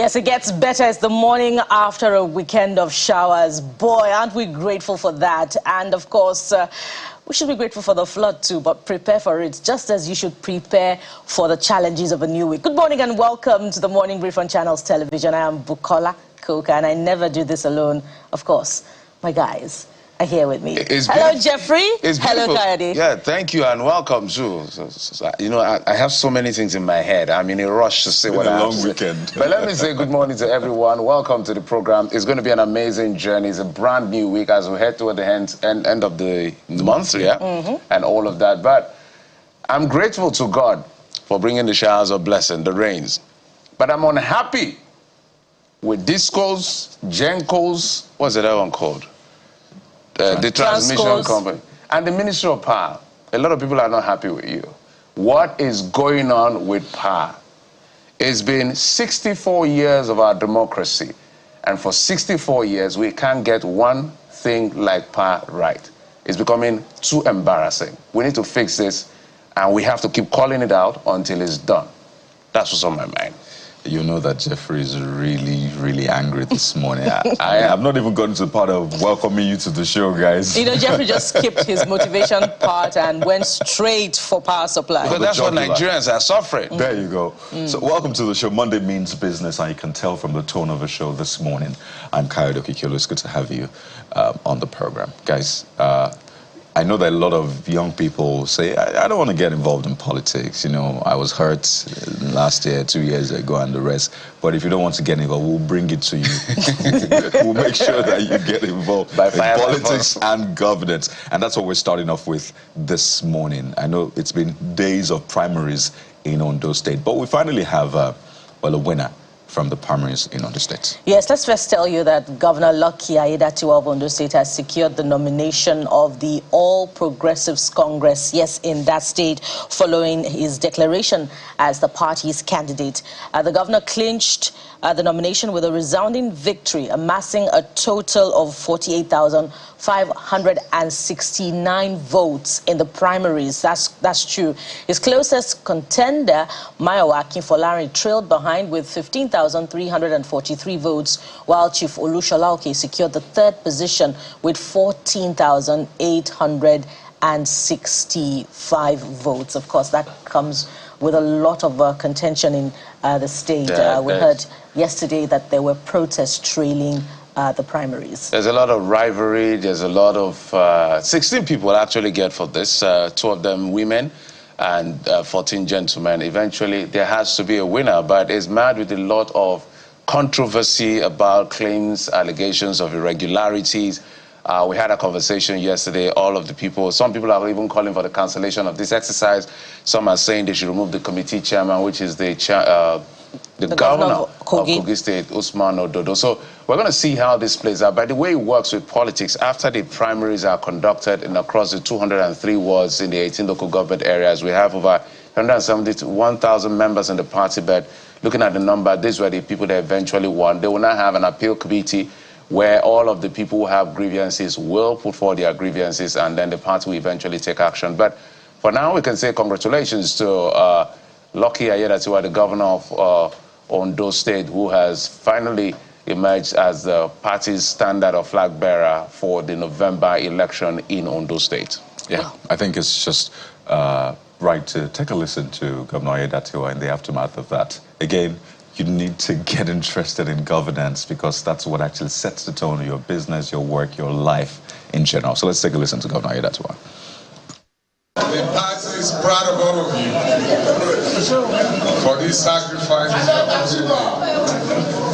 Yes, it gets better. It's the morning after a weekend of showers. Boy, aren't we grateful for that? And of course, we should be grateful for the flood too, but prepare for it just as you should prepare for the challenges of a new week. Good morning and welcome to the Morning Brief on Channels Television. I am Bwala and I never do this alone. Of course, my guys are here with me. Hello, Jeffrey. Hello, Kayode. Yeah, thank you and welcome too. You know, I have so many things in my head. I'm in a rush to say what I have to say. Weekend. But let me say good morning to everyone. Welcome to the program. It's going to be an amazing journey. It's a brand new week as we head toward the end of the month, and all of that. But I'm grateful to God for bringing the showers of blessing, the rains. But I'm unhappy with discos, gencos, what's the other one called? The transmission company and the Ministry of Power. A lot of people are not happy with you. What is going on with power? It's been 64 years of our democracy, and for 64 years we can't get one thing like power right. It's becoming too embarrassing. We need to fix this, and we have to keep calling it out until it's done. That's what's on my mind. You know that Jeffrey is really angry this morning. I have not even gotten to the part of welcoming you to the show, guys. You know, Jeffrey just skipped his motivation part and went straight for power supply. Because that's what Nigerians are suffering. There you go. So welcome to the show. Monday means business, and you can tell from the tone of the show this morning. I'm Kayode. It's good to have you on the program. Guys, I know that a lot of young people say, I don't want to get involved in politics. You know, I was hurt last year, 2 years ago, and the rest. But if you don't want to get involved, we'll bring it to you. We'll make sure that you get involved in politics and governance. And that's what we're starting off with this morning. I know it's been days of primaries in Ondo State, but we finally have, a winner from the primaries in Ondo State. Yes, let's first tell you that Governor Ayedatiwa of Ondo State has secured the nomination of the All Progressives Congress, yes, in that state, following his declaration as the party's candidate. The governor clinched the nomination with a resounding victory, amassing a total of 48,569 votes in the primaries. That's true. His closest contender, Mayowa Akinfolari, trailed behind with 15,343 votes, while Chief Olushola Oke secured the third position with 14,865 votes. Of course, that comes with a lot of contention in the state. We heard yesterday that there were protests trailing the primaries. There's a lot of rivalry. There's a lot of 16 people actually get for this, 2 of them women and 14 gentlemen. Eventually, there has to be a winner, but it's marred with a lot of controversy about claims, allegations of irregularities. We had a conversation yesterday. All of the people, some people are even calling for the cancellation of this exercise. Some are saying they should remove the committee chairman, which is the governor of Kogi State, Usman Ododo. So we're going to see how this plays out. By the way it works with politics, after the primaries are conducted across the 203 wards in the 18 local government areas, we have over 170 to 1,000 members in the party. But looking at the number, these were the people that eventually won. They will now have an appeal committee where all of the people who have grievances will put forward their grievances, and then the party will eventually take action. But for now, we can say congratulations to Ayedatiwa, the governor of Ondo State, who has finally emerged as the party's standard or flag bearer for the November election in Ondo State. Yeah, I think it's just right to take a listen to Governor Ayedatiwa in the aftermath of that. Again, you need to get interested in governance because that's what actually sets the tone of your business, your work, your life in general. So let's take a listen to Governor Ayedatiwa. The party is proud of all of you for these sacrifices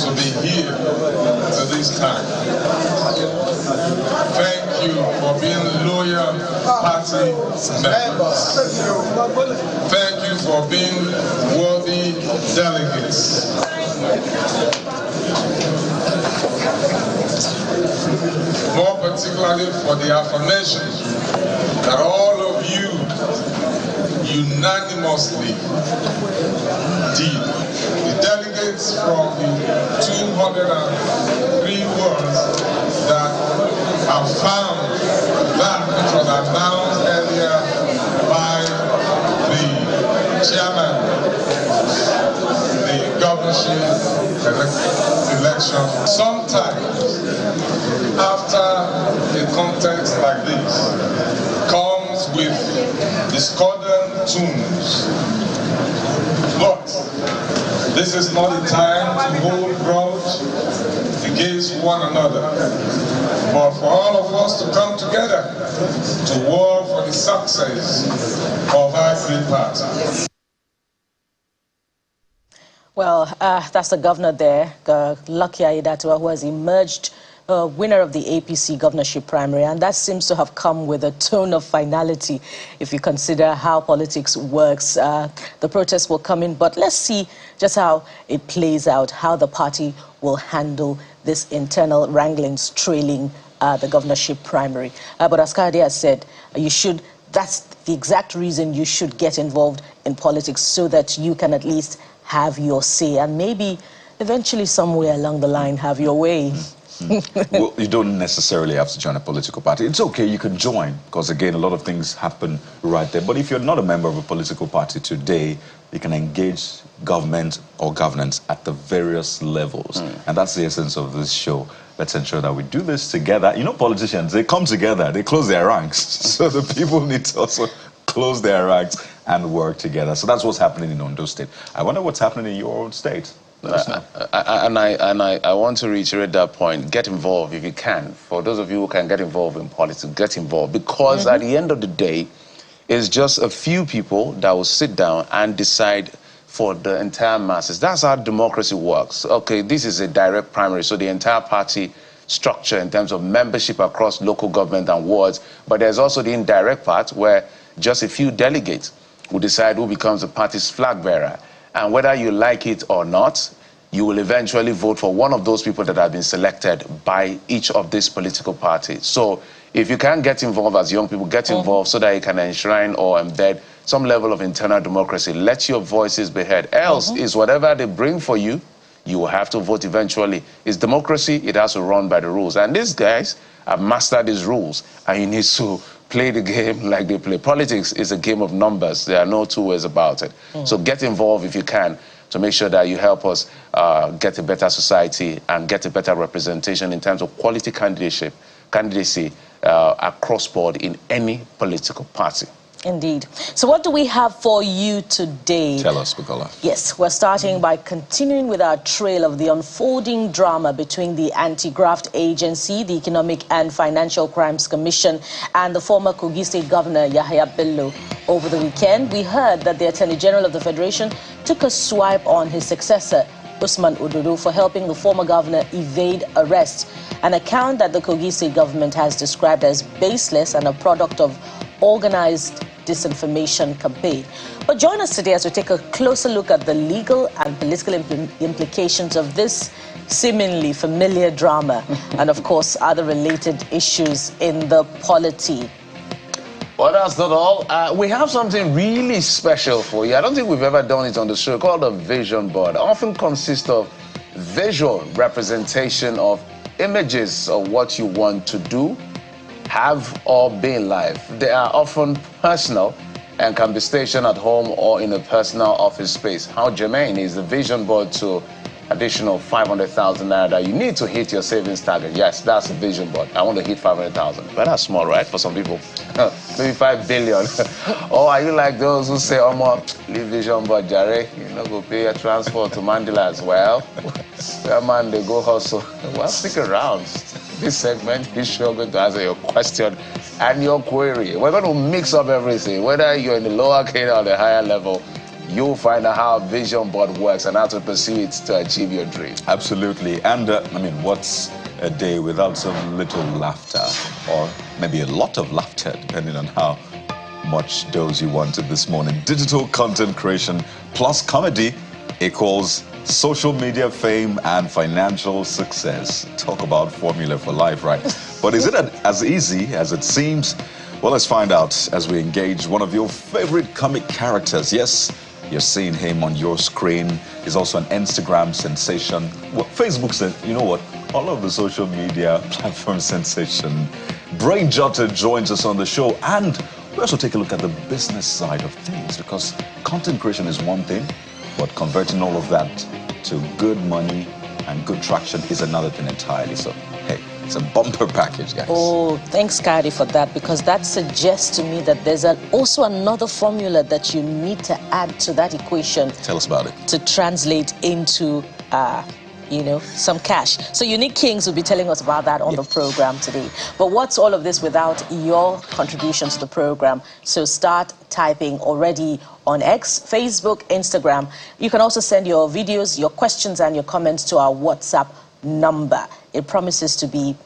to be here at this time. Thank you for being loyal party members. Thank you for being worthy delegates. More particularly for the affirmation that all of you unanimously did. The delegates from the 203 wards that have found that which was announced earlier by the chairman, the governorship election. Sometimes, after a context like this, comes with discordant tunes. But this is not a time to hold grudge against one another, but for all of us to come together to work for the success of our great party. Well, that's the governor there, Lucky Aiyedatiwa, who has emerged winner of the APC governorship primary, and that seems to have come with a tone of finality if you consider how politics works. The protest will come in, but let's see just how it plays out, how the party will handle this internal wranglings trailing the governorship primary. But as Kayode has said, that's the exact reason you should get involved in politics, so that you can at least have your say and maybe eventually somewhere along the line have your way. Well, you don't necessarily have to join a political party. It's okay, you can join, because again, a lot of things happen right there. But if you're not a member of a political party today, you can engage government or governance at the various levels. And that's the essence of this show. Let's ensure that we do this together. You know, politicians, they come together, they close their ranks. So the people need to also close their ranks and work together. So that's what's happening in Ondo State. I wonder what's happening in your own state. I want to reiterate that point. Get involved if you can. For those of you who can get involved in politics, get involved. Because at the end of the day, it's just a few people that will sit down and decide for the entire masses. That's how democracy works. Okay, this is a direct primary, so the entire party structure in terms of membership across local government and wards. But there's also the indirect part where just a few delegates will decide who becomes the party's flag bearer. And whether you like it or not, you will eventually vote for one of those people that have been selected by each of these political parties. So if you can get involved as young people, get involved so that you can enshrine or embed some level of internal democracy. Let your voices be heard. Else is whatever they bring for you, you will have to vote eventually. It's democracy, it has to run by the rules. And these guys have mastered these rules, and you need to play the game like they play. Politics is a game of numbers. There are no two ways about it. So get involved if you can to make sure that you help us get a better society and get a better representation in terms of quality candidacy across board in any political party. Indeed. So what do we have for you today? Tell us, Bwala. Yes, we're starting by continuing with our trail of the unfolding drama between the Anti-Graft Agency, the Economic and Financial Crimes Commission, and the former Kogi State Governor Yahaya Bello. Over the weekend, we heard that the Attorney General of the Federation took a swipe on his successor, Usman Ododo, for helping the former governor evade arrest, an account that the Kogi State government has described as baseless and a product of organized disinformation campaign. But join us today as we take a closer look at the legal and political implications of this seemingly familiar drama and, of course, other related issues in the polity. Well, that's not all. We have something really special for you. I don't think we've ever done it on the show, called a vision board. It often consists of visual representation of images of what you want to do, have, or be in life. They are often personal and can be stationed at home or in a personal office space. How germane is the vision board to additional 500,000 naira that you need to hit your savings target? Yes, that's a vision board. I want to hit 500,000. But that's small, right? For some people, maybe 5 billion. Or are you like those who say, "Oh, leave vision board, Jare, you know, go pay a transport to Mandela as well." Yeah, man, they go hustle. Well, stick around. This segment is sure going to answer your question and your query. We're going to mix up everything. Whether you're in the lower cadre or the higher level, you'll find out how a vision board works and how to pursue it to achieve your dream. Absolutely. And, I mean, what's a day without some little laughter, or maybe a lot of laughter, depending on how much dose you wanted this morning. Digital content creation plus comedy equals social media fame and financial success. Talk about formula for life, right? But is it as easy as it seems? Well, let's find out as we engage one of your favorite comic characters. Yes, you're seeing him on your screen. He's also an Instagram sensation. Well, Facebook's, you know what? All of the social media platform sensation. Brain Jotter joins us on the show, and we also take a look at the business side of things, because content creation is one thing, but converting all of that to good money and good traction is another thing entirely. So, hey, it's a bumper package, guys. Oh, thanks, Kadi, for that, because that suggests to me that there's also another formula that you need to add to that equation. Tell us about it. To translate into, some cash. So Unique Kings will be telling us about that on the program today. But what's all of this without your contribution to the program? So start typing already on X, Facebook, Instagram. You can also send your videos, your questions, and your comments to our WhatsApp number. It promises to be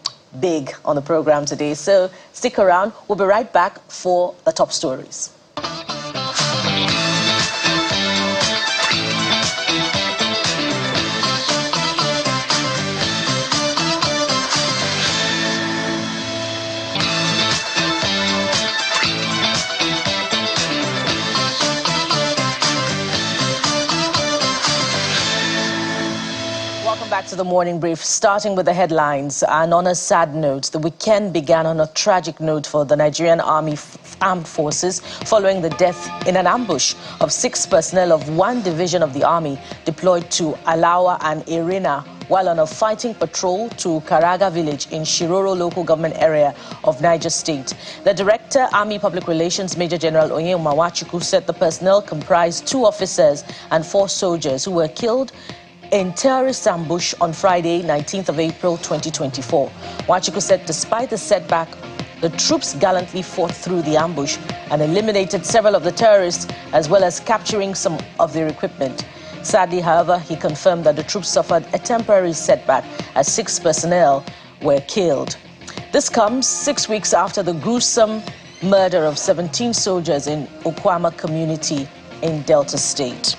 big on the program today. So stick around. We'll be right back for the top stories. Back to the morning brief, starting with the headlines. And on a sad note, the weekend began on a tragic note for the Nigerian Army Armed Forces following the death in an ambush of 6 personnel of one division of the army deployed to Alawa and Irina while on a fighting patrol to Karaga village in Shiroro local government area of Niger State. The Director, Army Public Relations, Major General Onyema Nwachukwu, said the personnel comprised 2 officers and 4 soldiers who were killed in terrorist ambush on Friday, 19th of April, 2024. Nwachukwu said despite the setback, the troops gallantly fought through the ambush and eliminated several of the terrorists, as well as capturing some of their equipment. Sadly, however, he confirmed that the troops suffered a temporary setback as 6 personnel were killed. This comes 6 weeks after the gruesome murder of 17 soldiers in Okwama community in Delta State.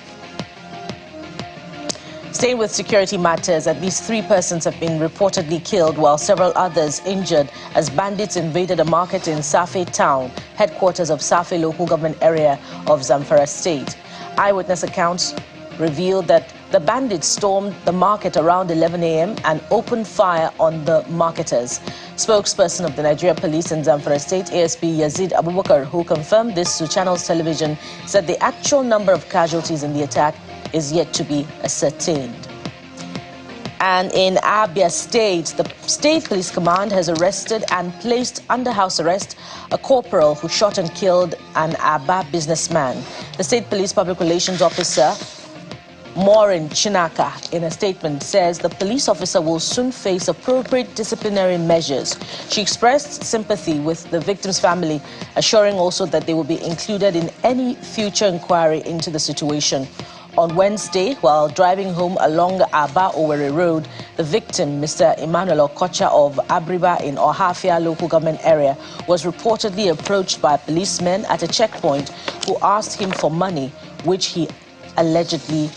Staying with security matters, at least 3 persons have been reportedly killed while several others injured as bandits invaded a market in Safe town, headquarters of Safe local government area of Zamfara State. Eyewitness accounts revealed that the bandits stormed the market around 11 a.m. and opened fire on the marketers. Spokesperson of the Nigeria Police in Zamfara State, ASP Yazid Abubakar, who confirmed this to Channels Television, said the actual number of casualties in the attack is yet to be ascertained. And in Abia State, the State Police Command has arrested and placed under house arrest a corporal who shot and killed an Aba businessman. The State Police Public Relations Officer, Maureen Chinaka, in a statement says the police officer will soon face appropriate disciplinary measures. She expressed sympathy with the victim's family, assuring also that they will be included in any future inquiry into the situation. On Wednesday, while driving home along Aba Owerri Road, the victim, Mr. Emmanuel Okocha of Abriba in Ohafia local government area, was reportedly approached by policemen at a checkpoint who asked him for money, which he allegedly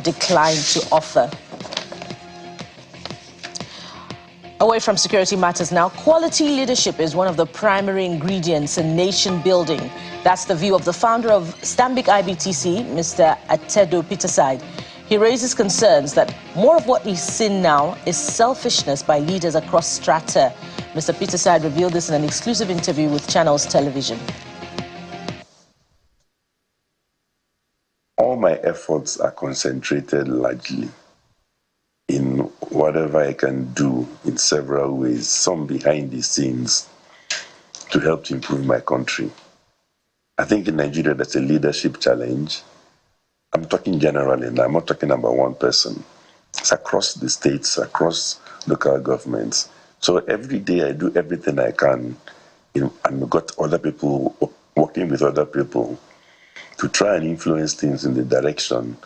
declined to offer. Away from security matters now, quality leadership is one of the primary ingredients in nation building. That's the view of the founder of Stanbic IBTC, Mr. Atedo Peterside. He raises concerns that more of what we've seen now is selfishness by leaders across strata. Mr. Peterside revealed this in an exclusive interview with Channels Television. All my efforts are concentrated largely in whatever I can do in several ways, some behind the scenes, to help to improve my country. I think in Nigeria that's a leadership challenge. I'm talking generally now, I'm not talking about one person. It's across the states, across local governments. So every day I do everything I can, and I've got other people, working with other people, to try and influence things in the direction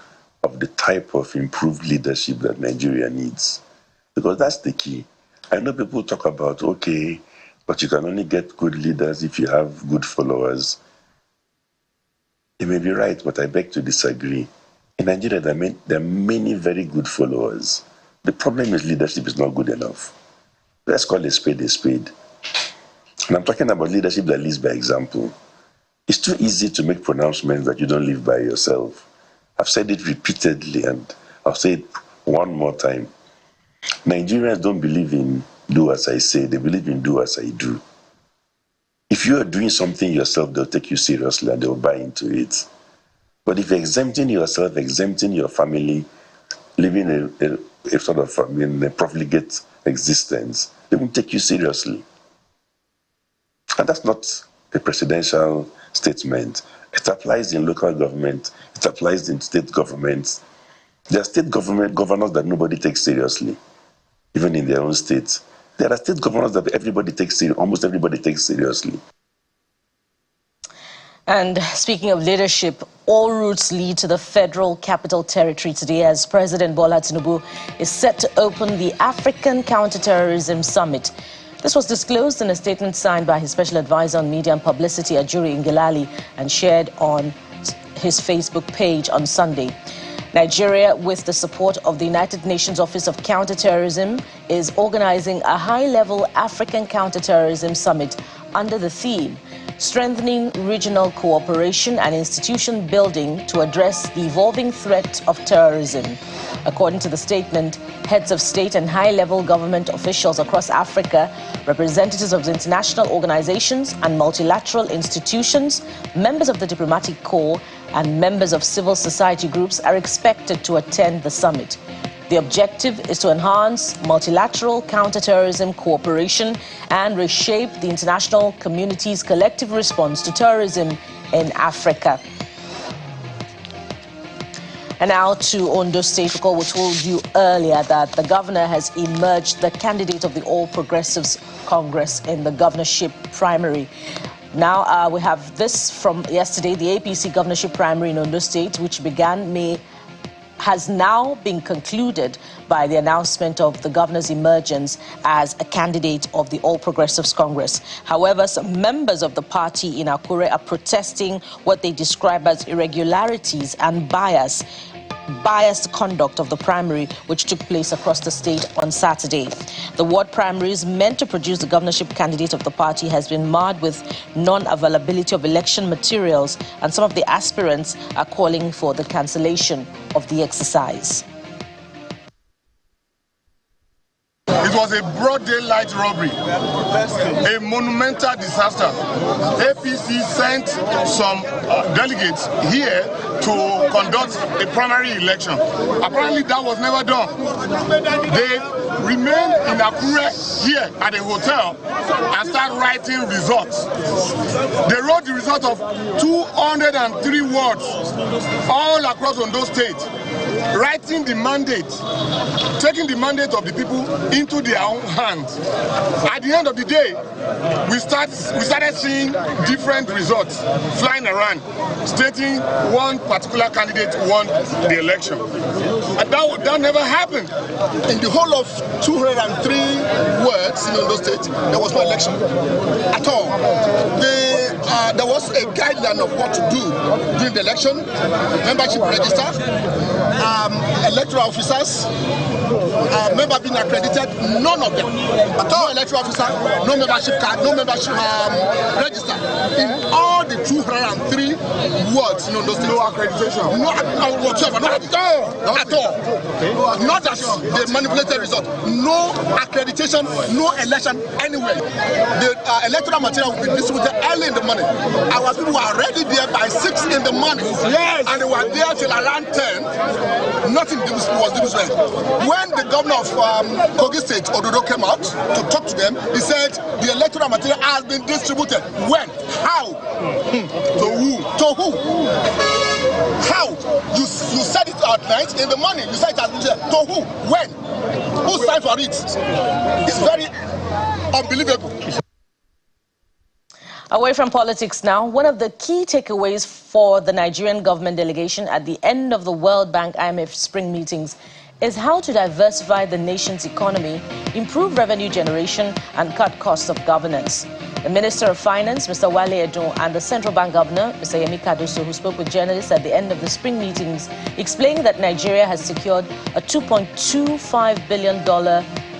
of the type of improved leadership that Nigeria needs. Because that's the key. I know people talk about, okay, but you can only get good leaders if you have good followers. You may be right, but I beg to disagree. In Nigeria, there are many very good followers. The problem is leadership is not good enough. Let's call a spade a spade. And I'm talking about leadership that leads by example. It's too easy to make pronouncements that you don't live by yourself. I've said it repeatedly, and I'll say it one more time. Nigerians don't believe in do as I say, they believe in do as I do. If you are doing something yourself, they'll take you seriously and they'll buy into it. But if you're exempting yourself, exempting your family, living a sort of, a profligate existence, they won't take you seriously. And that's not a presidential statement. It applies in local government. It applies in state governments. There are state governors that nobody takes seriously, even in their own states. There are state governors that almost everybody takes seriously. And speaking of leadership, all routes lead to the Federal Capital Territory today as President Bwala is set to open the African Counterterrorism Summit. This was disclosed in a statement signed by his special advisor on media and publicity, Ajuri Ngelale, and shared on his Facebook page on Sunday. Nigeria, with the support of the United Nations Office of Counterterrorism, is organizing a high-level African Counterterrorism Summit under the theme, Strengthening Regional Cooperation and Institution Building to Address the Evolving Threat of Terrorism. According to the statement, heads of state and high-level government officials across Africa, representatives of international organizations and multilateral institutions, members of the diplomatic corps, and members of civil society groups are expected to attend the summit. The objective is to enhance multilateral counterterrorism cooperation and reshape the international community's collective response to terrorism in Africa. And now to Ondo State. We told you earlier that the governor has emerged the candidate of the All Progressives Congress in the governorship primary. Now we have this from yesterday. The APC governorship primary in Ondo State, which began May, has now been concluded by the announcement of the governor's emergence as a candidate of the All Progressives Congress. However, some members of the party in Akure are protesting what they describe as irregularities and biased conduct of the primary, which took place across the state on Saturday. The ward primaries meant to produce the governorship candidate of the party has been marred with non-availability of election materials, and some of the aspirants are calling for the cancellation of the exercise. It was a broad daylight robbery, a monumental disaster. APC sent some delegates here to conduct a primary election. Apparently that was never done. They remained in Akure here at a hotel and started writing results. They wrote the result of 203 wards all across Ondo State, writing the mandate, taking the mandate of the people into their own hands. At the end of the day, we started seeing different results flying around, stating one particular candidate won the election. And that never happened. In the whole of 203 wards in Ondo State, there was no election at all. There was a guideline of what to do during the election: membership register, electoral officers, member being accredited, none of them. At all, electoral officer, no membership card, no membership register. In all the 203 wards in Ondo State. No accreditation. No whatsoever. Not at all. At all. Not as the manipulated result. No accreditation, no election anywhere. The electoral material will be distributed early in the morning. Our people were already there by 6 in the morning. Yes. And they were there till around 10. Nothing was distributed. When the governor of Kogi State, Ododo, came out to talk to them, he said the electoral material has been distributed. When? How? To who? To who? How? You said it at night, in the morning. You said it has been distributed. To who? When? Who signed for it? It's very unbelievable. Away from politics now, one of the key takeaways for the Nigerian government delegation at the end of the World Bank IMF spring meetings is how to diversify the nation's economy, improve revenue generation, and cut costs of governance. The Minister of Finance, Mr. Wale Edun, and the Central Bank Governor, Mr. Yemi Kadoso, who spoke with journalists at the end of the spring meetings, explained that Nigeria has secured a $2.25 billion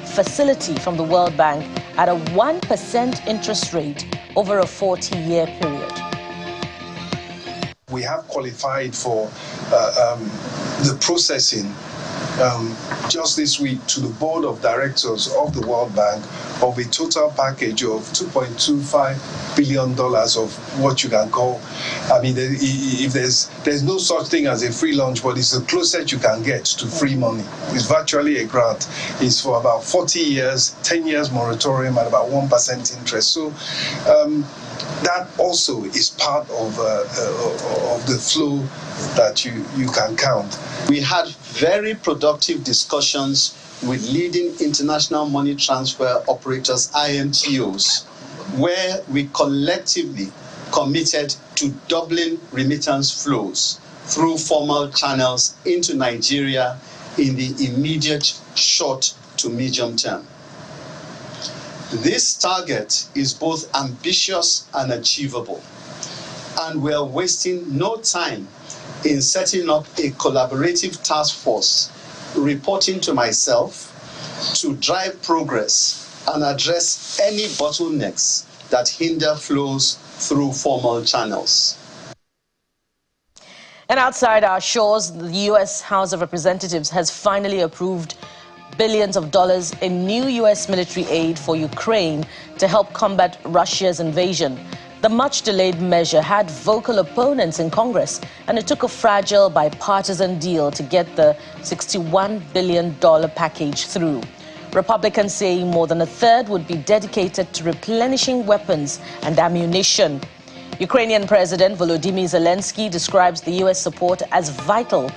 facility from the World Bank at a 1% interest rate over a 40-year period. We have qualified for the processing just this week to the board of directors of the World Bank of a total package of $2.25 billion of what you can call, I mean, if there's no such thing as a free lunch, but it's the closest you can get to free money. It's virtually a grant. It's for about 40 years, 10 years moratorium at about 1% interest. So that also is part of the flow that you can count. We had very productive discussions with leading international money transfer operators, IMTOs, where we collectively committed to doubling remittance flows through formal channels into Nigeria in the immediate short to medium term. This target is both ambitious and achievable, and we're wasting no time in setting up a collaborative task force reporting to myself to drive progress and address any bottlenecks that hinder flows through formal channels. And outside our shores, the U.S. House of Representatives has finally approved billions of dollars in new U.S. military aid for Ukraine to help combat Russia's invasion. The much-delayed measure had vocal opponents in Congress, and it took a fragile bipartisan deal to get the $61 billion package through. Republicans say more than a third would be dedicated to replenishing weapons and ammunition. Ukrainian President Volodymyr Zelensky describes the U.S. support as vital.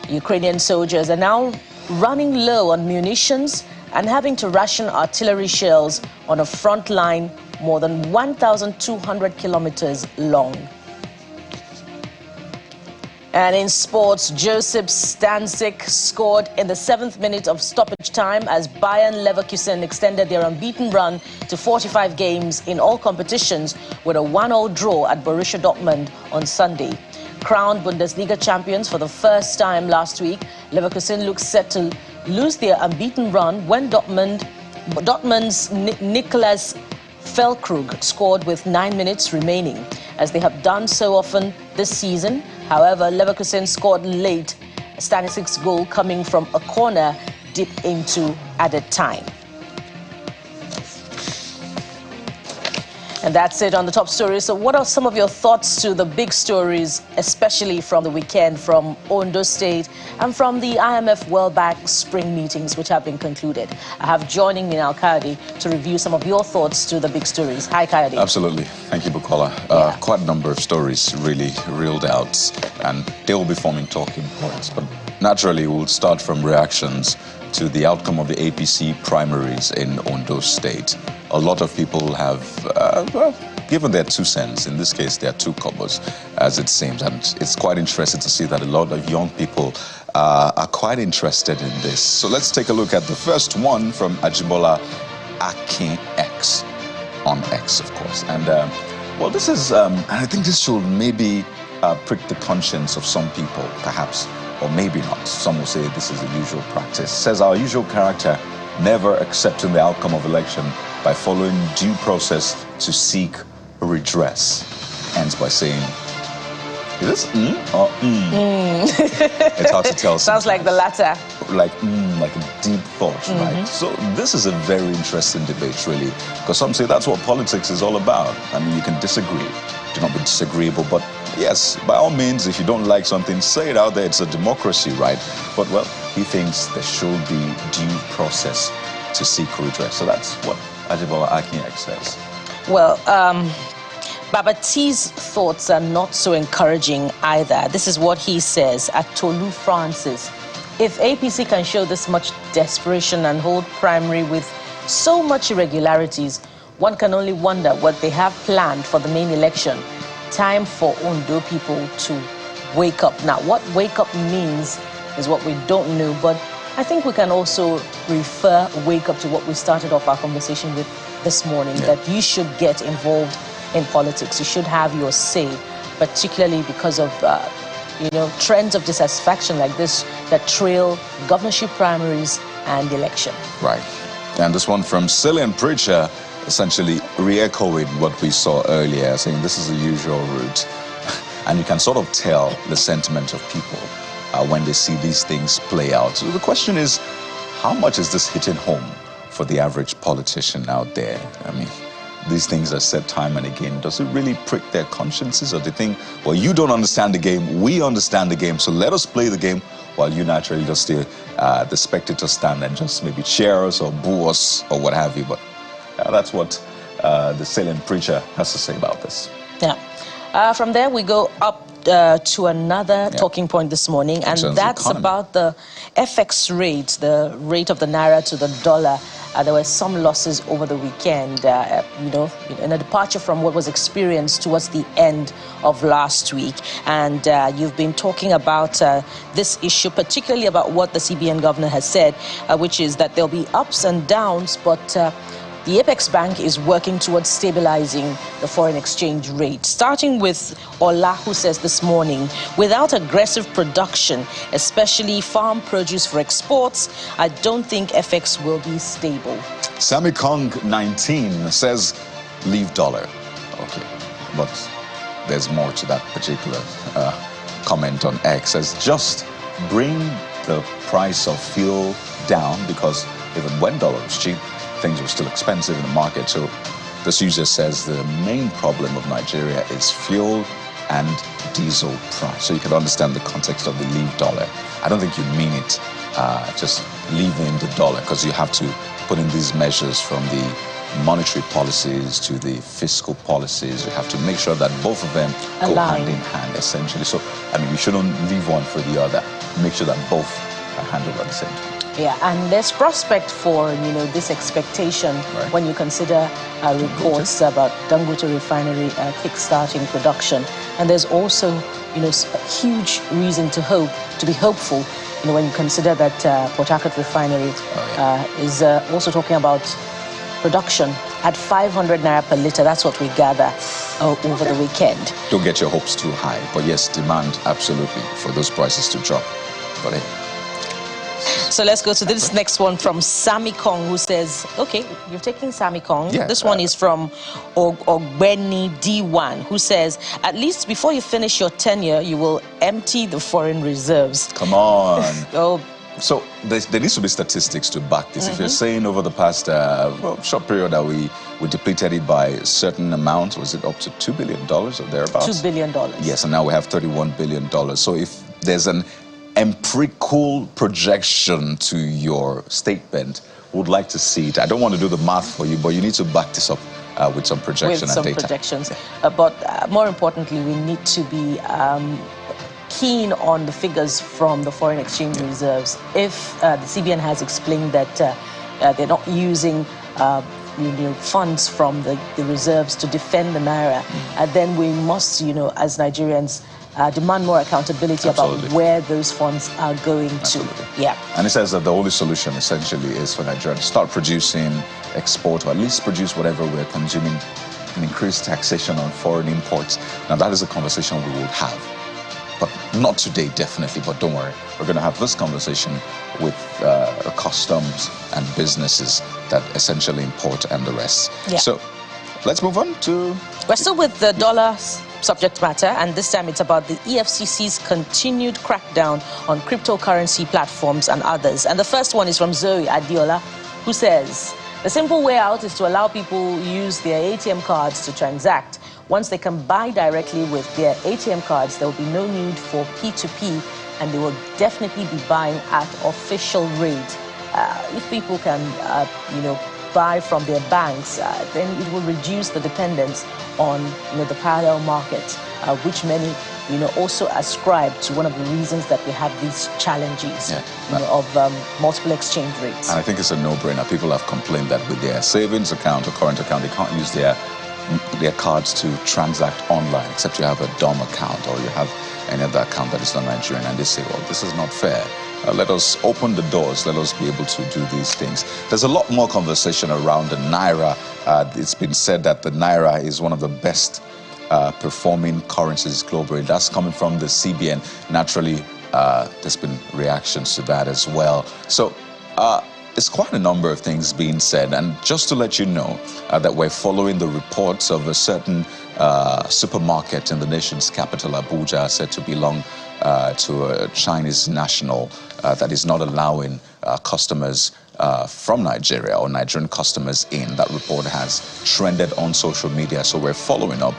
Ukrainian soldiers are now running low on munitions and having to ration artillery shells on a front line more than 1,200 kilometers long. And in sports, Josip Stanisic scored in the 7th minute of stoppage time as Bayern Leverkusen extended their unbeaten run to 45 games in all competitions with a 1-0 draw at Borussia Dortmund on Sunday. Crowned Bundesliga champions for the first time last week, Leverkusen looks set to lose their unbeaten run when Dortmund's Niklas Füllkrug scored with 9 minutes remaining, as they have done so often this season. However, Leverkusen scored late, Stanisic's goal coming from a corner deep into added time. And that's it on the top stories. So what are some of your thoughts to the big stories, especially from the weekend from Ondo State and from the IMF World Bank spring meetings, which have been concluded? I have joining me now Kayode to review some of your thoughts to the big stories. Hi, Kayode. Absolutely. Thank you, Bwala. Quite a number of stories really reeled out, and they will be forming talking points. But naturally, we'll start from reactions to the outcome of the APC primaries in Ondo State. A lot of people have given their 2 cents. In this case, their 2 kobos, as it seems. And it's quite interesting to see that a lot of young people are quite interested in this. So let's take a look at the first one from Ajibola Akin X, on X, of course. And, well, this is, and I think this should maybe prick the conscience of some people, perhaps, or maybe not. Some will say this is the usual practice. It says, our usual character, never accepting the outcome of election by following due process to seek redress. Ends by saying, is this or It's hard to tell. Sounds like the latter. Like a deep thought, right? So this is a very interesting debate, really, because some say that's what politics is all about. I mean, you can disagree, do not be disagreeable, but yes, by all means, if you don't like something, say it out there. It's a democracy, right? But, well, he thinks there should be due process to seek redress. So that's what Ajibola Akinyak says. Well, Baba T's thoughts are not so encouraging either. This is what he says at Tolu Francis. If APC can show this much desperation and hold primary with so much irregularities, one can only wonder what they have planned for the main election. Time for Ondo people to wake up. Now, what wake up means is what we don't know, but I think we can also refer wake up to what we started off our conversation with this morning, that you should get involved in politics. You should have your say, particularly because of, trends of dissatisfaction like this that trail governorship primaries and election. Right. And this one from Cillian Preacher, essentially re-echoing what we saw earlier, saying this is the usual route. And you can sort of tell the sentiment of people. when they see these things play out. So the question is, how much is this hitting home for the average politician out there? I mean, these things are said time and again. Does it really prick their consciences, or do they think, well, you don't understand the game, we understand the game, so let us play the game, while you naturally just stay the spectator stand and just maybe cheer us or boo us or what have you? But that's what the salient preacher has to say about this. Yeah. From there, we go up to another talking point this morning, and that's about the FX rate, the rate of the naira to the dollar. There were some losses over the weekend, you know, in a departure from what was experienced towards the end of last week. And you've been talking about this issue, particularly about what the CBN governor has said, which is that there'll be ups and downs, but the Apex Bank is working towards stabilizing the foreign exchange rate. Starting with Ola, who says this morning, without aggressive production, especially farm produce for exports, I don't think FX will be stable. Sammy Kong 19 says, leave dollar. Okay, but there's more to that particular comment on X. Says, just bring the price of fuel down, because even when dollar was cheap, things were still expensive in the market. So this user says the main problem of Nigeria is fuel and diesel price. So you can understand the context of the leave dollar. I don't think you mean it just leaving the dollar, because you have to put in these measures from the monetary policies to the fiscal policies. You have to make sure that both of them go hand in hand, essentially. So, I mean, you shouldn't leave one for the other. Make sure that both are handled at the same time. Yeah, and there's prospect for, you know, this expectation when you consider reports about Dangote refinery kick-starting production. And there's also, you know, a huge reason to be hopeful, you know, when you consider that Port Harcourt refinery is also talking about production at 500 naira per litre. That's what we gather over the weekend. Don't get your hopes too high, but yes, demand absolutely for those prices to drop. But hey. So let's go to this next one from Sammy Kong, who says, okay, you're taking Sammy Kong. Yeah, this one is from Ogbeni D1, who says, at least before you finish your tenure, you will empty the foreign reserves. Come on. So there needs to be statistics to back this. If you're saying over the past short period that we depleted it by a certain amount, was it up to $2 billion or thereabouts? $2 billion. Yes, and now we have $31 billion. So if there's an empirical projection to your statement, would like to see it. I don't want to do the math for you, but you need to back this up with some projection and data. Projections. But more importantly, we need to be keen on the figures from the foreign exchange reserves. If the CBN has explained that they're not using funds from the reserves to defend the naira, then we must, as Nigerians, demand more accountability about where those funds are going to. Yeah. And it says that the only solution essentially is for Nigeria to start producing, export, or at least produce whatever we're consuming, and increase taxation on foreign imports. Now that is a conversation we will have, but not today, definitely. But don't worry, we're going to have this conversation with customs and businesses that essentially import and the rest. Yeah. So let's move on to... We're still with the dollar subject matter, and this time it's about the EFCC's continued crackdown on cryptocurrency platforms and others. And the first one is from Zoe Adiola, who says, the simple way out is to allow people use their ATM cards to transact. Once they can buy directly with their ATM cards, there will be no need for P2P, and they will definitely be buying at official rate. If people can, buy from their banks, then it will reduce the dependence on the parallel market, which many also ascribe to one of the reasons that we have these challenges of multiple exchange rates. And I think it's a no-brainer. People have complained that with their savings account or current account, they can't use their cards to transact online, except you have a DOM account or you have any other account that is not Nigerian, and they say, well, this is not fair. Let us open the doors. Let us be able to do these things. There's a lot more conversation around the Naira. It's been said that the Naira is one of the best performing currencies globally. That's coming from the CBN. Naturally, there's been reactions to that as well. So there's quite a number of things being said. And just to let you know that we're following the reports of a certain supermarket in the nation's capital, Abuja, said to belong to a Chinese national that is not allowing customers from Nigeria or Nigerian customers in. That report has trended on social media, so we're following up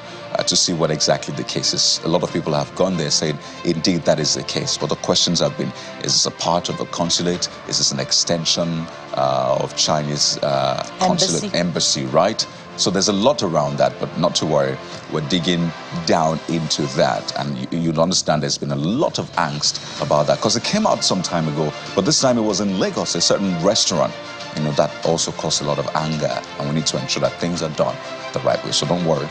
to see what exactly the case is. A lot of people have gone there saying, indeed, that is the case. But the questions have been, is this a part of the consulate? Is this an extension of Chinese consulate embassy, right? So there's a lot around that, but not to worry. We're digging down into that. And you'll understand there's been a lot of angst about that because it came out some time ago, but this time it was in Lagos, a certain restaurant. You know, that also caused a lot of anger, and we need to ensure that things are done the right way. So don't worry.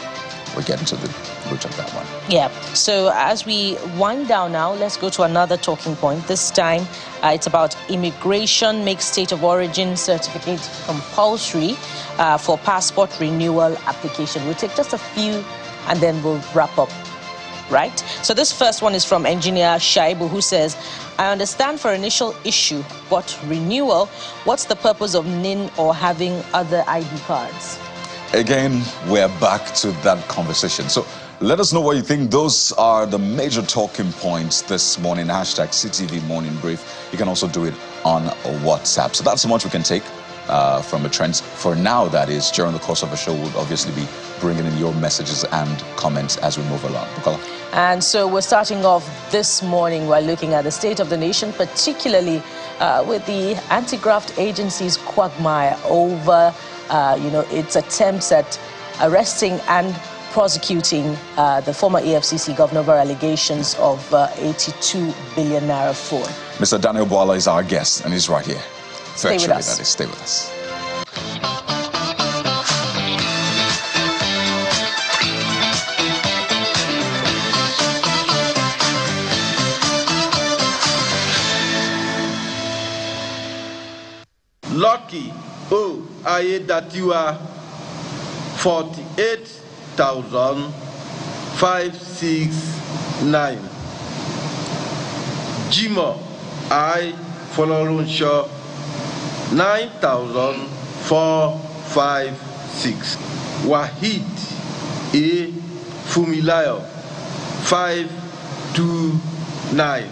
We're getting to the root of that one. Yeah. So as we wind down now, let's go to another talking point. This time, it's about immigration makes state of origin certificate compulsory for passport renewal application. We'll take just a few and then we'll wrap up. Right? So this first one is from engineer Shaibu, who says, I understand for initial issue, but renewal, what's the purpose of NIN or having other ID cards? Again, we're back to that conversation. So let us know what you think. Those are the major talking points this morning. Hashtag CTV Morning Brief. You can also do it on WhatsApp. So that's so much we can take from the trends. For now, that is, during the course of the show, we'll obviously be bringing in your messages and comments as we move along. Bwala. And so we're starting off this morning. We're looking at the state of the nation, particularly with the anti-graft agency's quagmire over its attempts at arresting and prosecuting the former EFCC governor over allegations of 82 billion naira fraud. Mr. Daniel Bwala is our guest, and he's right here. Stay with us. Stay with us. Lucky, that you are 48,569. Jimo, Folorunso, 9,456. Wahid, Fumilayo, 529.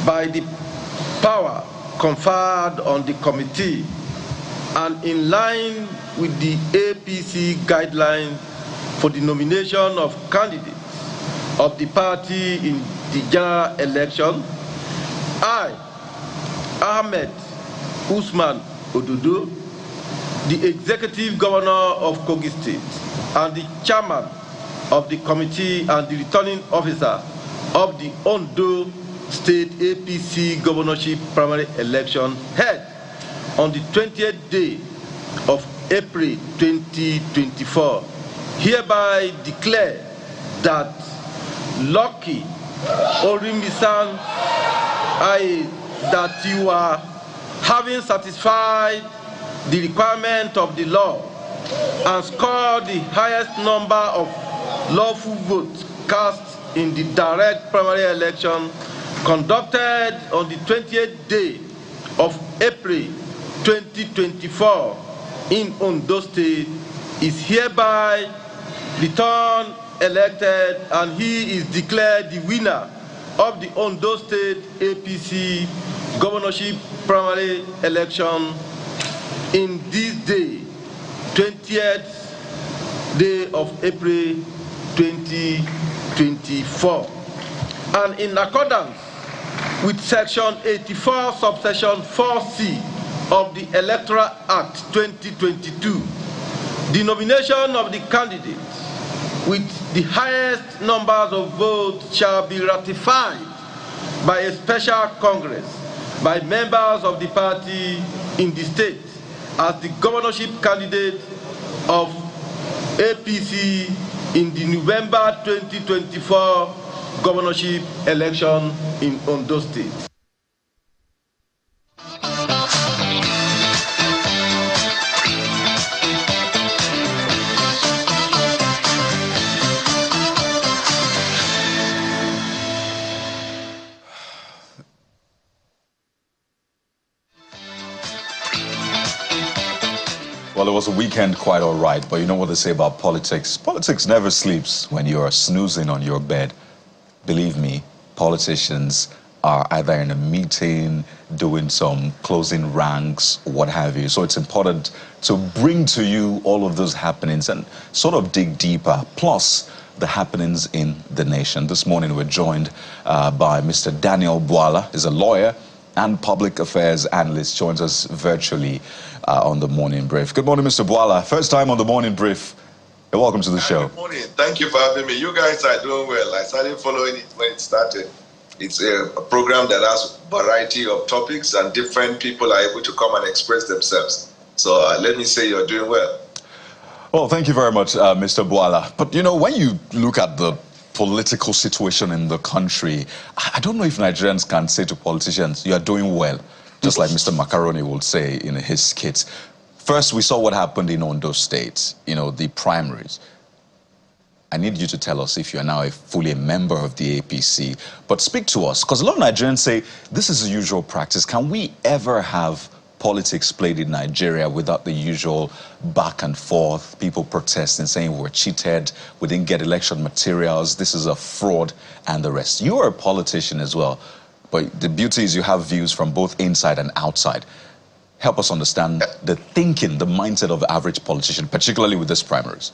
By the power conferred on the committee and in line with the APC guidelines for the nomination of candidates of the party in the general election, I, Ahmed Usman Ododo, the Executive Governor of Kogi State and the Chairman of the Committee and the Returning Officer of the Ondo State APC Governorship Primary Election held on the 20th day of April 2024, hereby declare that Lucky Orimisan, that you are having satisfied the requirement of the law and scored the highest number of lawful votes cast in the direct primary election conducted on the 20th day of April 2024 in Ondo State, is hereby returned elected, and he is declared the winner of the Ondo State APC governorship primary election in this day, 20th day of April 2024. And in accordance with Section 84, subsection 4C of the Electoral Act 2022, the nomination of the candidates with the highest numbers of votes shall be ratified by a special Congress by members of the party in the state as the governorship candidate of APC in the November 2024 governorship election in Ondo State. Well, it was a weekend quite all right, but you know what they say about politics? Politics never sleeps when you're snoozing on your bed. Believe me, politicians are either in a meeting, doing some closing ranks, what have you. So it's important to bring to you all of those happenings and sort of dig deeper, plus the happenings in the nation. This morning we're joined by Mr. Daniel Bwala. He's a lawyer and public affairs analyst, joins us virtually on the Morning Brief. Good morning, Mr. Bwala. First time on the Morning Brief. Welcome to the show. Good morning. Thank you for having me. You guys are doing well. I started following it when it started. It's a program that has a variety of topics and different people are able to come and express themselves. So let me say you're doing well. Well, thank you very much, Mr. Bwala. But, you know, when you look at the political situation in the country, I don't know if Nigerians can say to politicians, you are doing well, just like Mr. Macaroni would say in his skits. First, we saw what happened in Ondo State, you know, the primaries. I need you to tell us if you're now fully a member of the APC. But speak to us, because a lot of Nigerians say, this is the usual practice. Can we ever have politics played in Nigeria without the usual back and forth, people protesting, saying we're cheated, we didn't get election materials, this is a fraud, and the rest? You are a politician as well, but the beauty is you have views from both inside and outside. Help us understand the thinking, the mindset of the average politician, particularly with this primaries.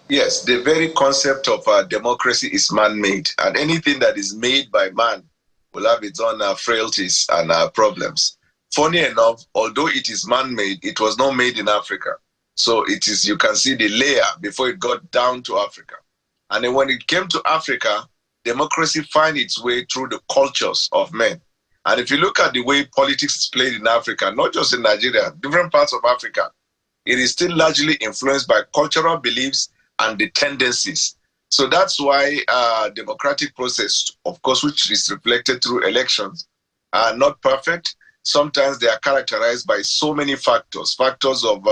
Yes, the very concept of democracy is man-made, and anything that is made by man will have its own frailties and problems. Funny enough, although it is man-made, it was not made in Africa. So it is, you can see the layer before it got down to Africa. And then when it came to Africa, democracy found its way through the cultures of men. And if you look at the way politics is played in Africa, not just in Nigeria, different parts of Africa, it is still largely influenced by cultural beliefs and the tendencies. So that's why democratic process, of course, which is reflected through elections, are not perfect. Sometimes they are characterized by so many factors, factors of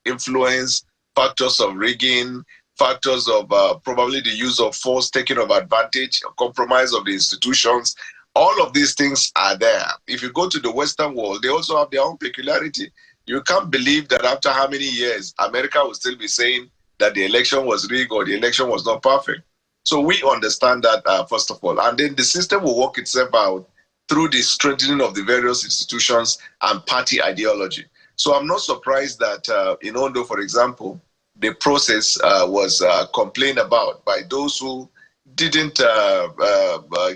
influence, factors of rigging, factors of probably the use of force, taking of advantage, compromise of the institutions. All of these things are there. If you go to the Western world, they also have their own peculiarity. You can't believe that after how many years, America will still be saying that the election was rigged or the election was not perfect. So we understand that, first of all. And then the system will work itself out through the strengthening of the various institutions and party ideology. So I'm not surprised that in Ondo, for example, the process was complained about by those who didn't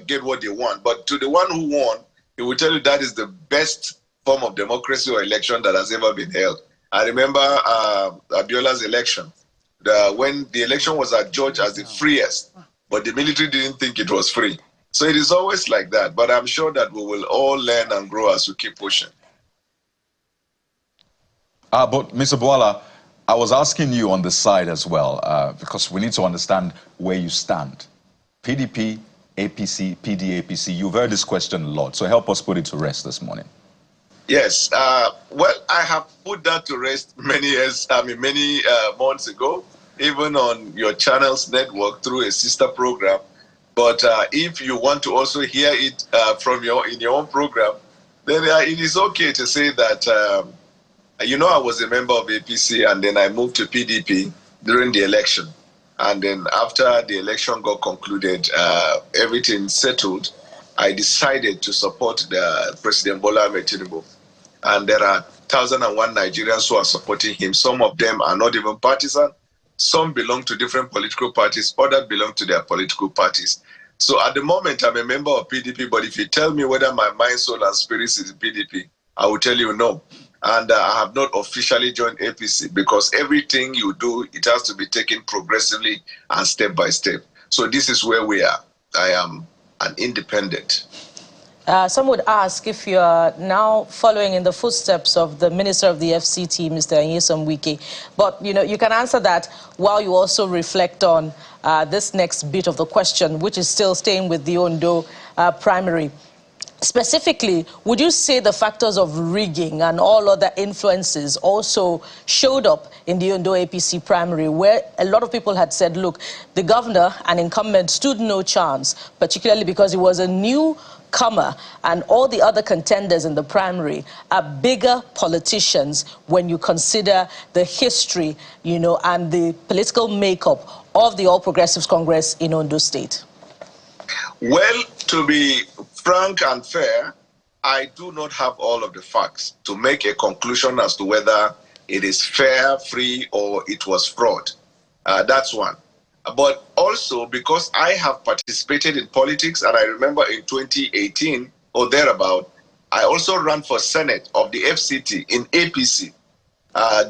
get what they want. But to the one who won, he will tell you that is the best form of democracy or election that has ever been held. I remember Abiola's election, when the election was adjudged as the freest, but the military didn't think it was free. So it is always like that, but I'm sure that we will all learn and grow as we keep pushing. But Mr. Bwala, I was asking you on the side as well, because we need to understand where you stand. PDP, APC, PD, APC, you've heard this question a lot, so help us put it to rest this morning. Yes, well, I have put that to rest many months ago, even on your channel's network through a sister program. But if you want to also hear it in your own program, then it is okay to say that, you know, I was a member of APC and then I moved to PDP during the election. And then after the election got concluded, everything settled, I decided to support the President Bola Ahmed Tinubu. And there are 1,001 Nigerians who are supporting him. Some of them are not even partisan. Some belong to different political parties. Others belong to their political parties. So at the moment, I'm a member of PDP. But if you tell me whether my mind, soul, and spirit is in PDP, I will tell you no. And I have not officially joined APC because everything you do, it has to be taken progressively and step by step. So this is where we are. I am an independent. Some would ask if you are now following in the footsteps of the Minister of the FCT, Mr. Nyesom Wike. But, you know, you can answer that while you also reflect on this next bit of the question, which is still staying with the Ondo primary. Specifically, would you say the factors of rigging and all other influences also showed up in the Ondo APC primary, where a lot of people had said, look, the governor and incumbent stood no chance, particularly because he was a newcomer and all the other contenders in the primary are bigger politicians when you consider the history, you know, and the political makeup of the All Progressives Congress in Ondo State? Well, to be frank and fair, I do not have all of the facts to make a conclusion as to whether it is fair, free, or it was fraud. That's one. But also because I have participated in politics, and I remember in 2018 or thereabout, I also ran for Senate of the FCT in APC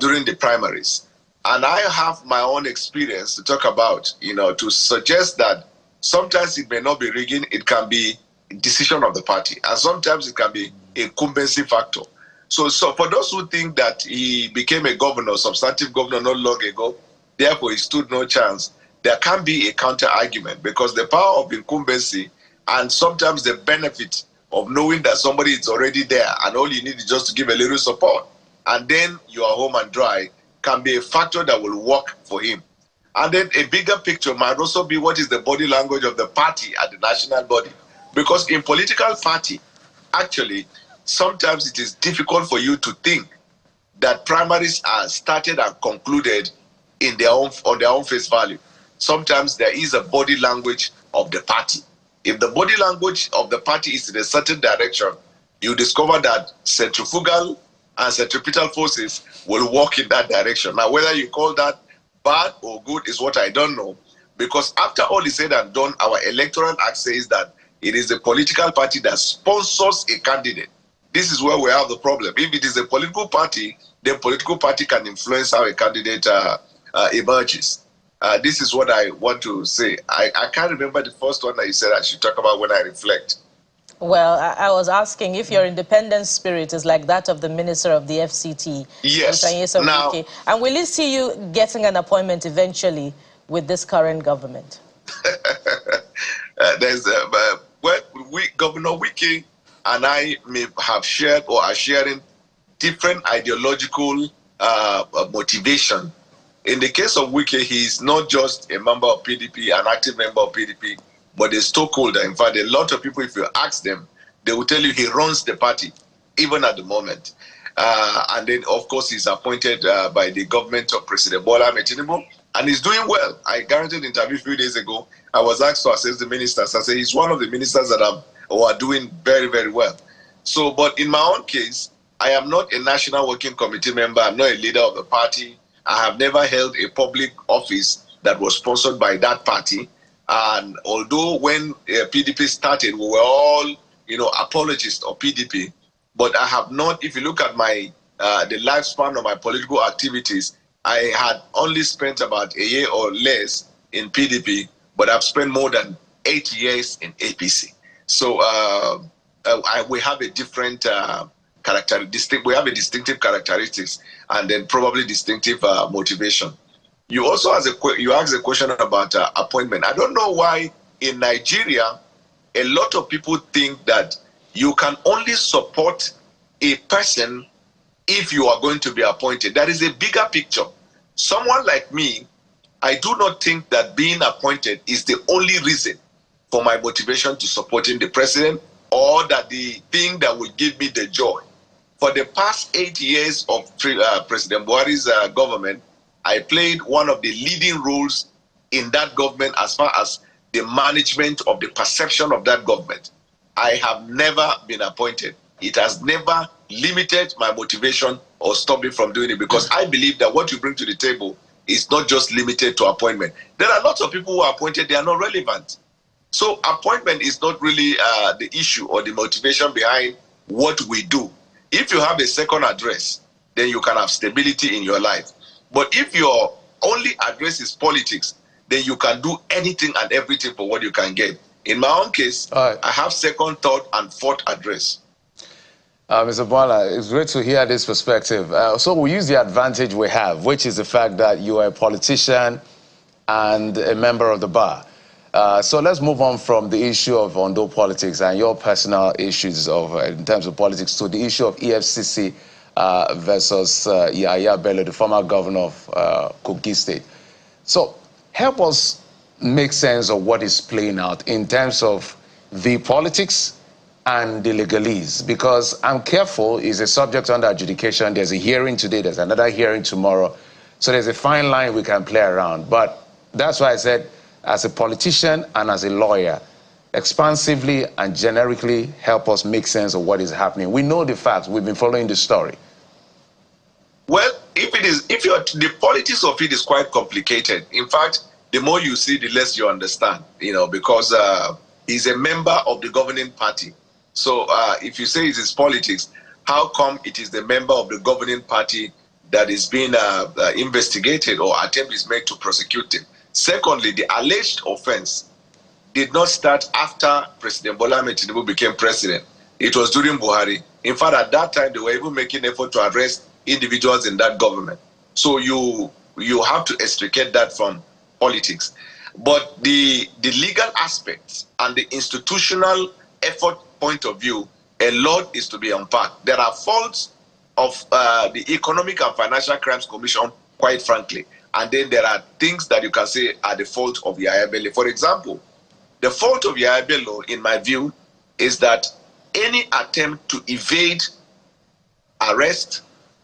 during the primaries. And I have my own experience to talk about, to suggest that sometimes it may not be rigging, it can be decision of the party. And sometimes it can be a incumbency factor. So for those who think that he became a governor, substantive governor not long ago, therefore he stood no chance, there can be a counter argument because the power of incumbency and sometimes the benefit of knowing that somebody is already there and all you need is just to give a little support and then you are home and dry can be a factor that will work for him. And then a bigger picture might also be what is the body language of the party at the national body. Because in political party, actually, sometimes it is difficult for you to think that primaries are started and concluded in on their own face value. Sometimes there is a body language of the party. If the body language of the party is in a certain direction, you discover that centrifugal and centripetal forces will walk in that direction. Now, whether you call that bad or good is what I don't know. Because after all is said and done, our electoral act says that it is a political party that sponsors a candidate. This is where we have the problem. If it is a political party, then political party can influence how a candidate emerges. This is what I want to say. I can't remember the first one that you said I should talk about when I reflect. Well, I was asking if your independent spirit is like that of the minister of the FCT. Yes. Now, and will it see you getting an appointment eventually with this current government? Governor Wiki and I may have shared or are sharing different ideological motivation. In the case of Wiki, he is not just a member of PDP, an active member of PDP, but a stockholder. In fact, a lot of people, if you ask them, they will tell you he runs the party, even at the moment. And then, of course, he's appointed by the government of President Bwala, and he's doing well. I guaranteed an interview a few days ago. I was asked to assess the ministers. I said he's one of the ministers that are doing very, very well. So, but in my own case, I am not a national working committee member. I'm not a leader of the party. I have never held a public office that was sponsored by that party. And although when PDP started, we were all, apologists of PDP, but I have not, if you look at my the lifespan of my political activities, I had only spent about a year or less in PDP, but I've spent more than 8 years in APC. So we have a different we have a distinctive characteristics and then probably distinctive motivation. You also asked a question about appointment. I don't know why in Nigeria, a lot of people think that you can only support a person if you are going to be appointed. That is a bigger picture. Someone like me, I do not think that being appointed is the only reason for my motivation to supporting the president or that the thing that will give me the joy. For the past 8 years of President Buhari's government, I played one of the leading roles in that government as far as the management of the perception of that government. I have never been appointed. It has never limited my motivation or stopped me from doing it because I believe that what you bring to the table is not just limited to appointment. There are lots of people who are appointed, they are not relevant. So appointment is not really the issue or the motivation behind what we do. If you have a second address, then you can have stability in your life. But if your only address is politics, then you can do anything and everything for what you can get. In my own case, I have second, third, and fourth address. Mr. Bwala, it's great to hear this perspective. So we use the advantage we have, which is the fact that you are a politician and a member of the bar. So let's move on from the issue of Ondo politics and your personal issues in terms of politics to the issue of EFCC versus Yahaya Bello, the former governor of Kogi State. So help us make sense of what is playing out in terms of the politics and the legalese, because I'm careful is a subject under adjudication. There's a hearing today, there's another hearing tomorrow. So there's a fine line we can play around. But that's why I said, as a politician and as a lawyer, expansively and generically help us make sense of what is happening? We know the facts. We've been following the story. Well, the politics of it is quite complicated. In fact, the more you see, the less you understand, because he's a member of the governing party. So if you say it is politics, how come it is the member of the governing party that is being investigated or attempt is made to prosecute him? Secondly, the alleged offense did not start after President Bwala Tinubu became president. It was during Buhari. In fact, at that time, they were even making effort to arrest individuals in that government. So you have to extricate that from politics. But the legal aspects and the institutional effort point of view, a lot is to be unpacked. There are faults of the Economic and Financial Crimes Commission, quite frankly. And then there are things that you can say are the fault of Yahaya Bello. For example, the fault of Yahaya Bello, in my view, is that any attempt to evade arrest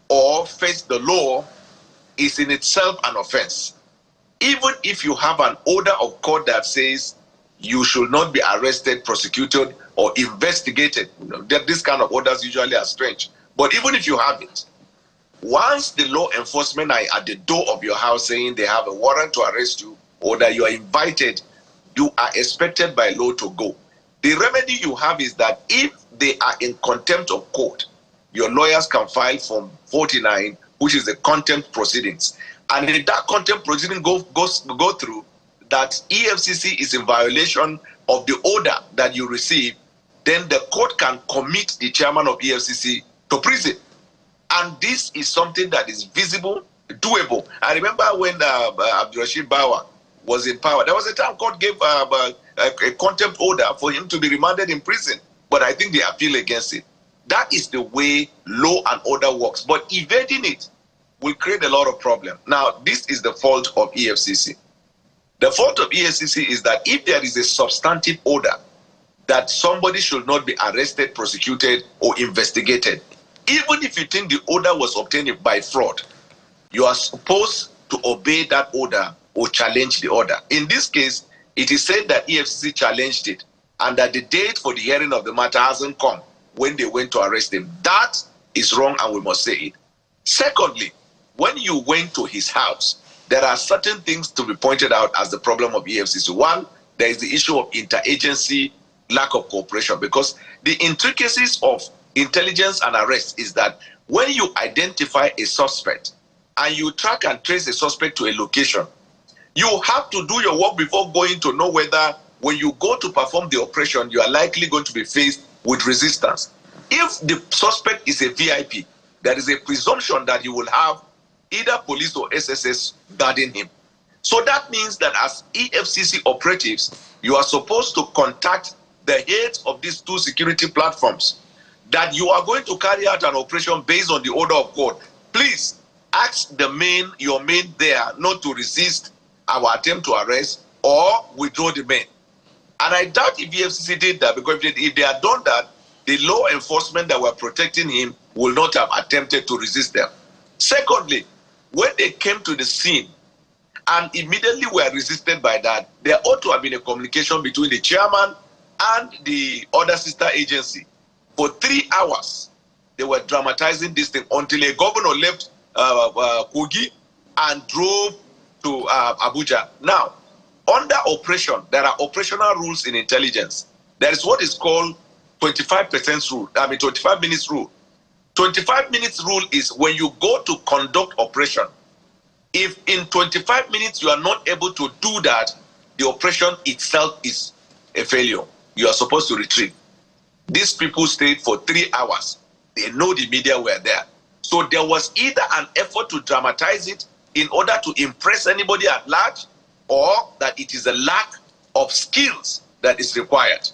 or face the law is in itself an offense. Even if you have an order of court that says you should not be arrested, prosecuted, or investigated, this kind of orders usually are strange. But even if you have it, once the law enforcement are at the door of your house saying they have a warrant to arrest you or that you are invited, you are expected by law to go. The remedy you have is that if they are in contempt of court, your lawyers can file Form 49, which is the contempt proceedings. And if that contempt proceeding go through, that EFCC is in violation of the order that you receive, then the court can commit the chairman of EFCC to prison. And this is something that is visible, doable. I remember when Abdurrashid Bawa was in power, there was a time court gave a contempt order for him to be remanded in prison. But I think they appeal against it. That is the way law and order works. But evading it will create a lot of problems. Now, this is the fault of EFCC. The fault of EFCC is that if there is a substantive order that somebody should not be arrested, prosecuted, or investigated, even if you think the order was obtained by fraud, you are supposed to obey that order or challenge the order. In this case, it is said that EFCC challenged it and that the date for the hearing of the matter hasn't come when they went to arrest him. That is wrong and we must say it. Secondly, when you went to his house, there are certain things to be pointed out as the problem of EFCC. One, there is the issue of interagency lack of cooperation, because the intricacies of intelligence and arrest is that when you identify a suspect and you track and trace a suspect to a location, you have to do your work before going to know whether when you go to perform the operation, you are likely going to be faced with resistance. If the suspect is a VIP, there is a presumption that you will have either police or SSS guarding him. So that means that as EFCC operatives, you are supposed to contact the heads of these two security platforms that you are going to carry out an operation based on the order of court. Please ask your main there not to resist our attempt to arrest or withdraw the men. And I doubt if EFCC did that, because if they had done that, the law enforcement that were protecting him will not have attempted to resist them. Secondly, when they came to the scene and immediately were resisted by that, there ought to have been a communication between the chairman and the other sister agency. For 3 hours, they were dramatizing this thing until a governor left Kogi and drove to Abuja. Now, under operation, there are operational rules in intelligence. There is what is called 25% rule, 25 minutes rule. 25 minutes rule is when you go to conduct operation, if in 25 minutes you are not able to do that, the operation itself is a failure. You are supposed to retreat. These people stayed for 3 hours. They know the media were there. So there was either an effort to dramatize it in order to impress anybody at large, or that it is a lack of skills that is required.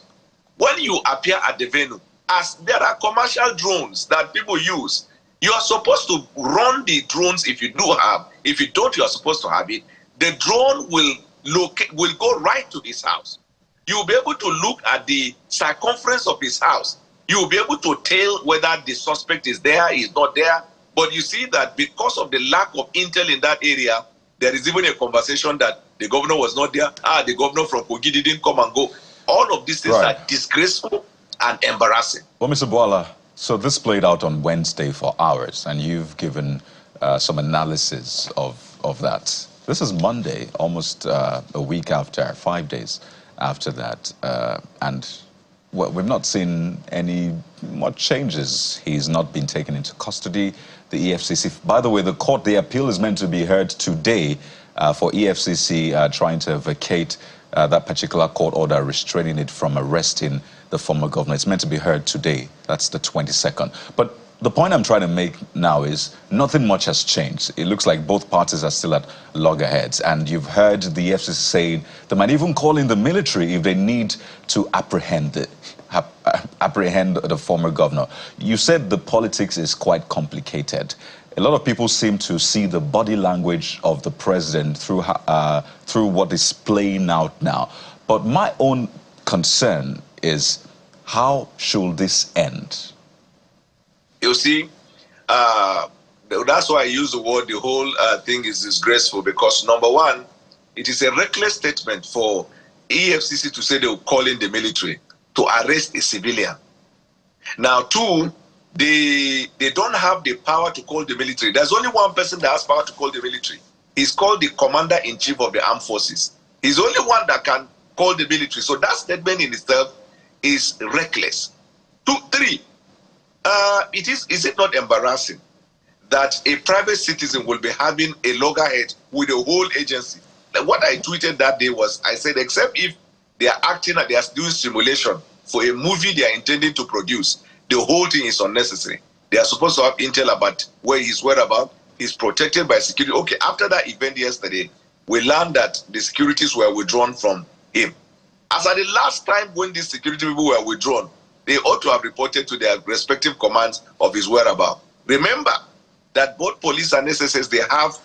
When you appear at the venue, as there are commercial drones that people use, you are supposed to run the drones if you do have. If you don't, you are supposed to have it. The drone will go right to his house. You will be able to look at the circumference of his house. You will be able to tell whether the suspect is there, is not there. But you see that because of the lack of intel in that area, there is even a conversation that the governor was not there. The governor from Kogi didn't come and go. All of these things are disgraceful and embarrassing. Well, Mr. Bwala, so this played out on Wednesday for hours, and you've given some analysis of that. This is Monday, almost a week after, 5 days after that, and well, we've not seen any much changes. He's not been taken into custody. The EFCC, by the way, the appeal is meant to be heard today for EFCC trying to vacate that particular court order restraining it from arresting the former governor. It's meant to be heard today. That's the 22nd. But the point I'm trying to make now is nothing much has changed. It looks like both parties are still at loggerheads. And you've heard the EFCC saying they might even call in the military if they need to apprehend the former governor. You said the politics is quite complicated. A lot of people seem to see the body language of the president through what is playing out now. But my own concern is, how should this end? You see, that's why I use the word, the whole thing is disgraceful, because number one, it is a reckless statement for EFCC to say they will call in the military to arrest a civilian. Now, two, they don't have the power to call the military. There's only one person that has power to call the military. He's called the Commander-in-Chief of the Armed Forces. He's the only one that can call the military. So that statement in itself is reckless. Two, three, is it not embarrassing that a private citizen will be having a loggerhead with the whole agency? Like what I tweeted that day was, I said, except if they are acting and they are doing simulation for a movie they are intending to produce, the whole thing is unnecessary. They are supposed to have intel about where he's whereabouts. He's protected by security. Okay, after that event yesterday, we learned that the securities were withdrawn from him. As at the last time when these security people were withdrawn, they ought to have reported to their respective commands of his whereabouts. Remember that both police and SSS, they have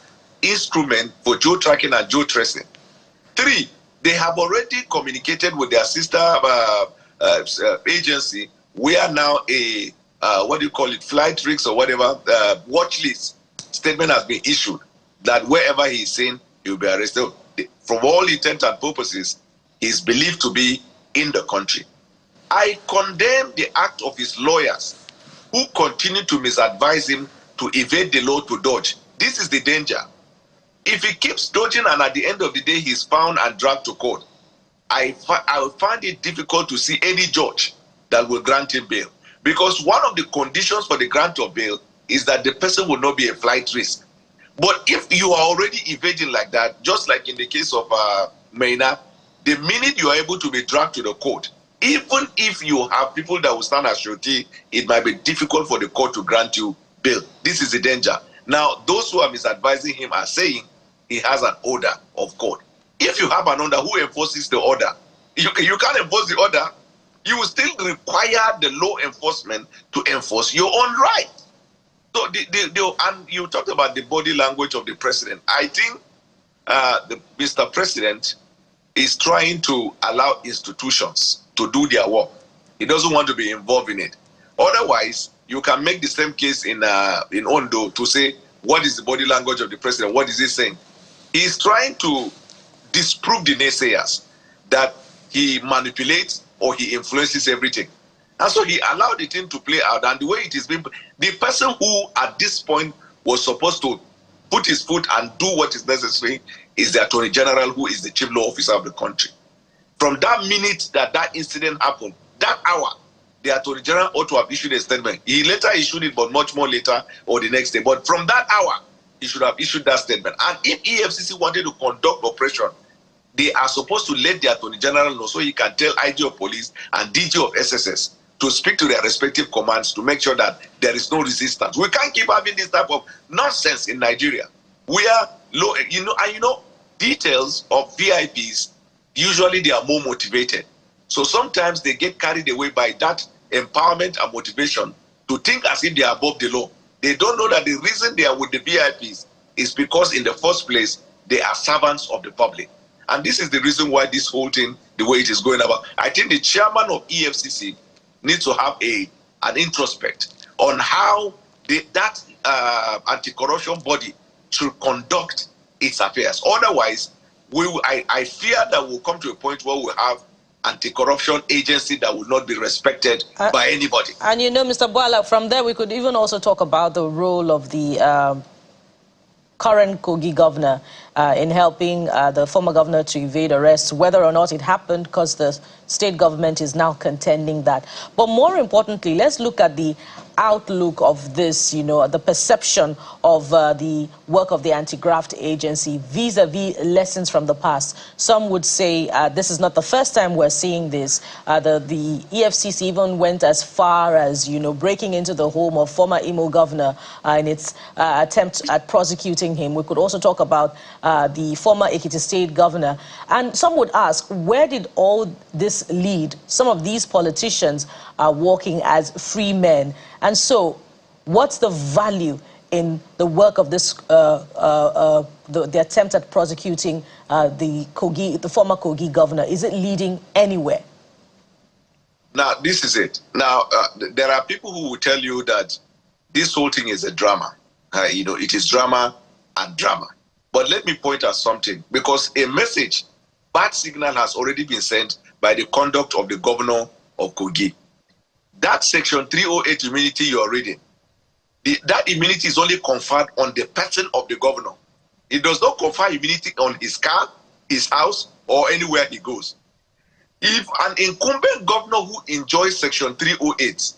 instruments for geo-tracking and geo-tracing. Three, they have already communicated with their sister agency, where now a, what do you call it, flight risk or whatever, watch list statement has been issued that wherever he is seen, he will be arrested. From all intents and purposes, he is believed to be in the country. I condemn the act of his lawyers who continue to misadvise him to evade the law, to dodge. This is the danger. If he keeps dodging and at the end of the day he's found and dragged to court, I find it difficult to see any judge that will grant him bail. Because one of the conditions for the grant of bail is that the person will not be a flight risk. But if you are already evading like that, just like in the case of Maina, the minute you are able to be dragged to the court, even if you have people that will stand as surety, it might be difficult for the court to grant you bail. This is the danger. Now, those who are misadvising him are saying he has an order of court. If you have an order, who enforces the order? You can't enforce the order. You will still require the law enforcement to enforce your own right. So, and you talked about the body language of the president. I think Mr. President is trying to allow institutions to do their work. He doesn't want to be involved in it. Otherwise, you can make the same case in Ondo to say, what is the body language of the president? What is he saying? He's trying to disprove the naysayers that he manipulates or he influences everything. And so he allowed the thing to play out. And the way it is being, the person who at this point was supposed to put his foot and do what is necessary is the Attorney General, who is the chief law officer of the country. From that minute that incident happened, that hour, the Attorney General ought to have issued a statement. He later issued it, but much more later or the next day. But from that hour, he should have issued that statement. And if EFCC wanted to conduct operation, they are supposed to let the Attorney General know, so he can tell IG of Police and DG of SSS to speak to their respective commands to make sure that there is no resistance. We can't keep having this type of nonsense in Nigeria. We are low, details of VIPs, usually they are more motivated. So sometimes they get carried away by that empowerment and motivation to think as if they are above the law. They don't know that the reason they are with the VIPs is because in the first place, they are servants of the public. And this is the reason why this whole thing, the way it is going about. I think the chairman of EFCC needs to have an introspect on how that anti-corruption body should conduct its affairs. Otherwise, I fear that we'll come to a point where we have anti-corruption agency that will not be respected by anybody. And you know, Mr. Bwala, from there we could even also talk about the role of the current Kogi governor in helping the former governor to evade arrest, whether or not it happened, because the state government is now contending that. But more importantly, let's look at the outlook of this, you know, the perception of the work of the anti-graft agency vis-a-vis lessons from the past. Some would say this is not the first time we're seeing this. The EFCC even went as far as, you know, breaking into the home of former Imo governor in its attempt at prosecuting him. We could also talk about the former Ekiti State governor. And some would ask, where did all this lead? Some of these politicians are working as free men. And so, what's the value in the work of this, the attempt at prosecuting the former Kogi governor? Is it leading anywhere? Now, this is it. Now, there are people who will tell you that this whole thing is a drama. You know, it is drama and drama. But let me point out something, because a message, bad signal has already been sent by the conduct of the governor of Kogi. That section 308 immunity you are reading, that immunity is only conferred on the person of the governor. It does not confer immunity on his car, his house, or anywhere he goes. If an incumbent governor who enjoys section 308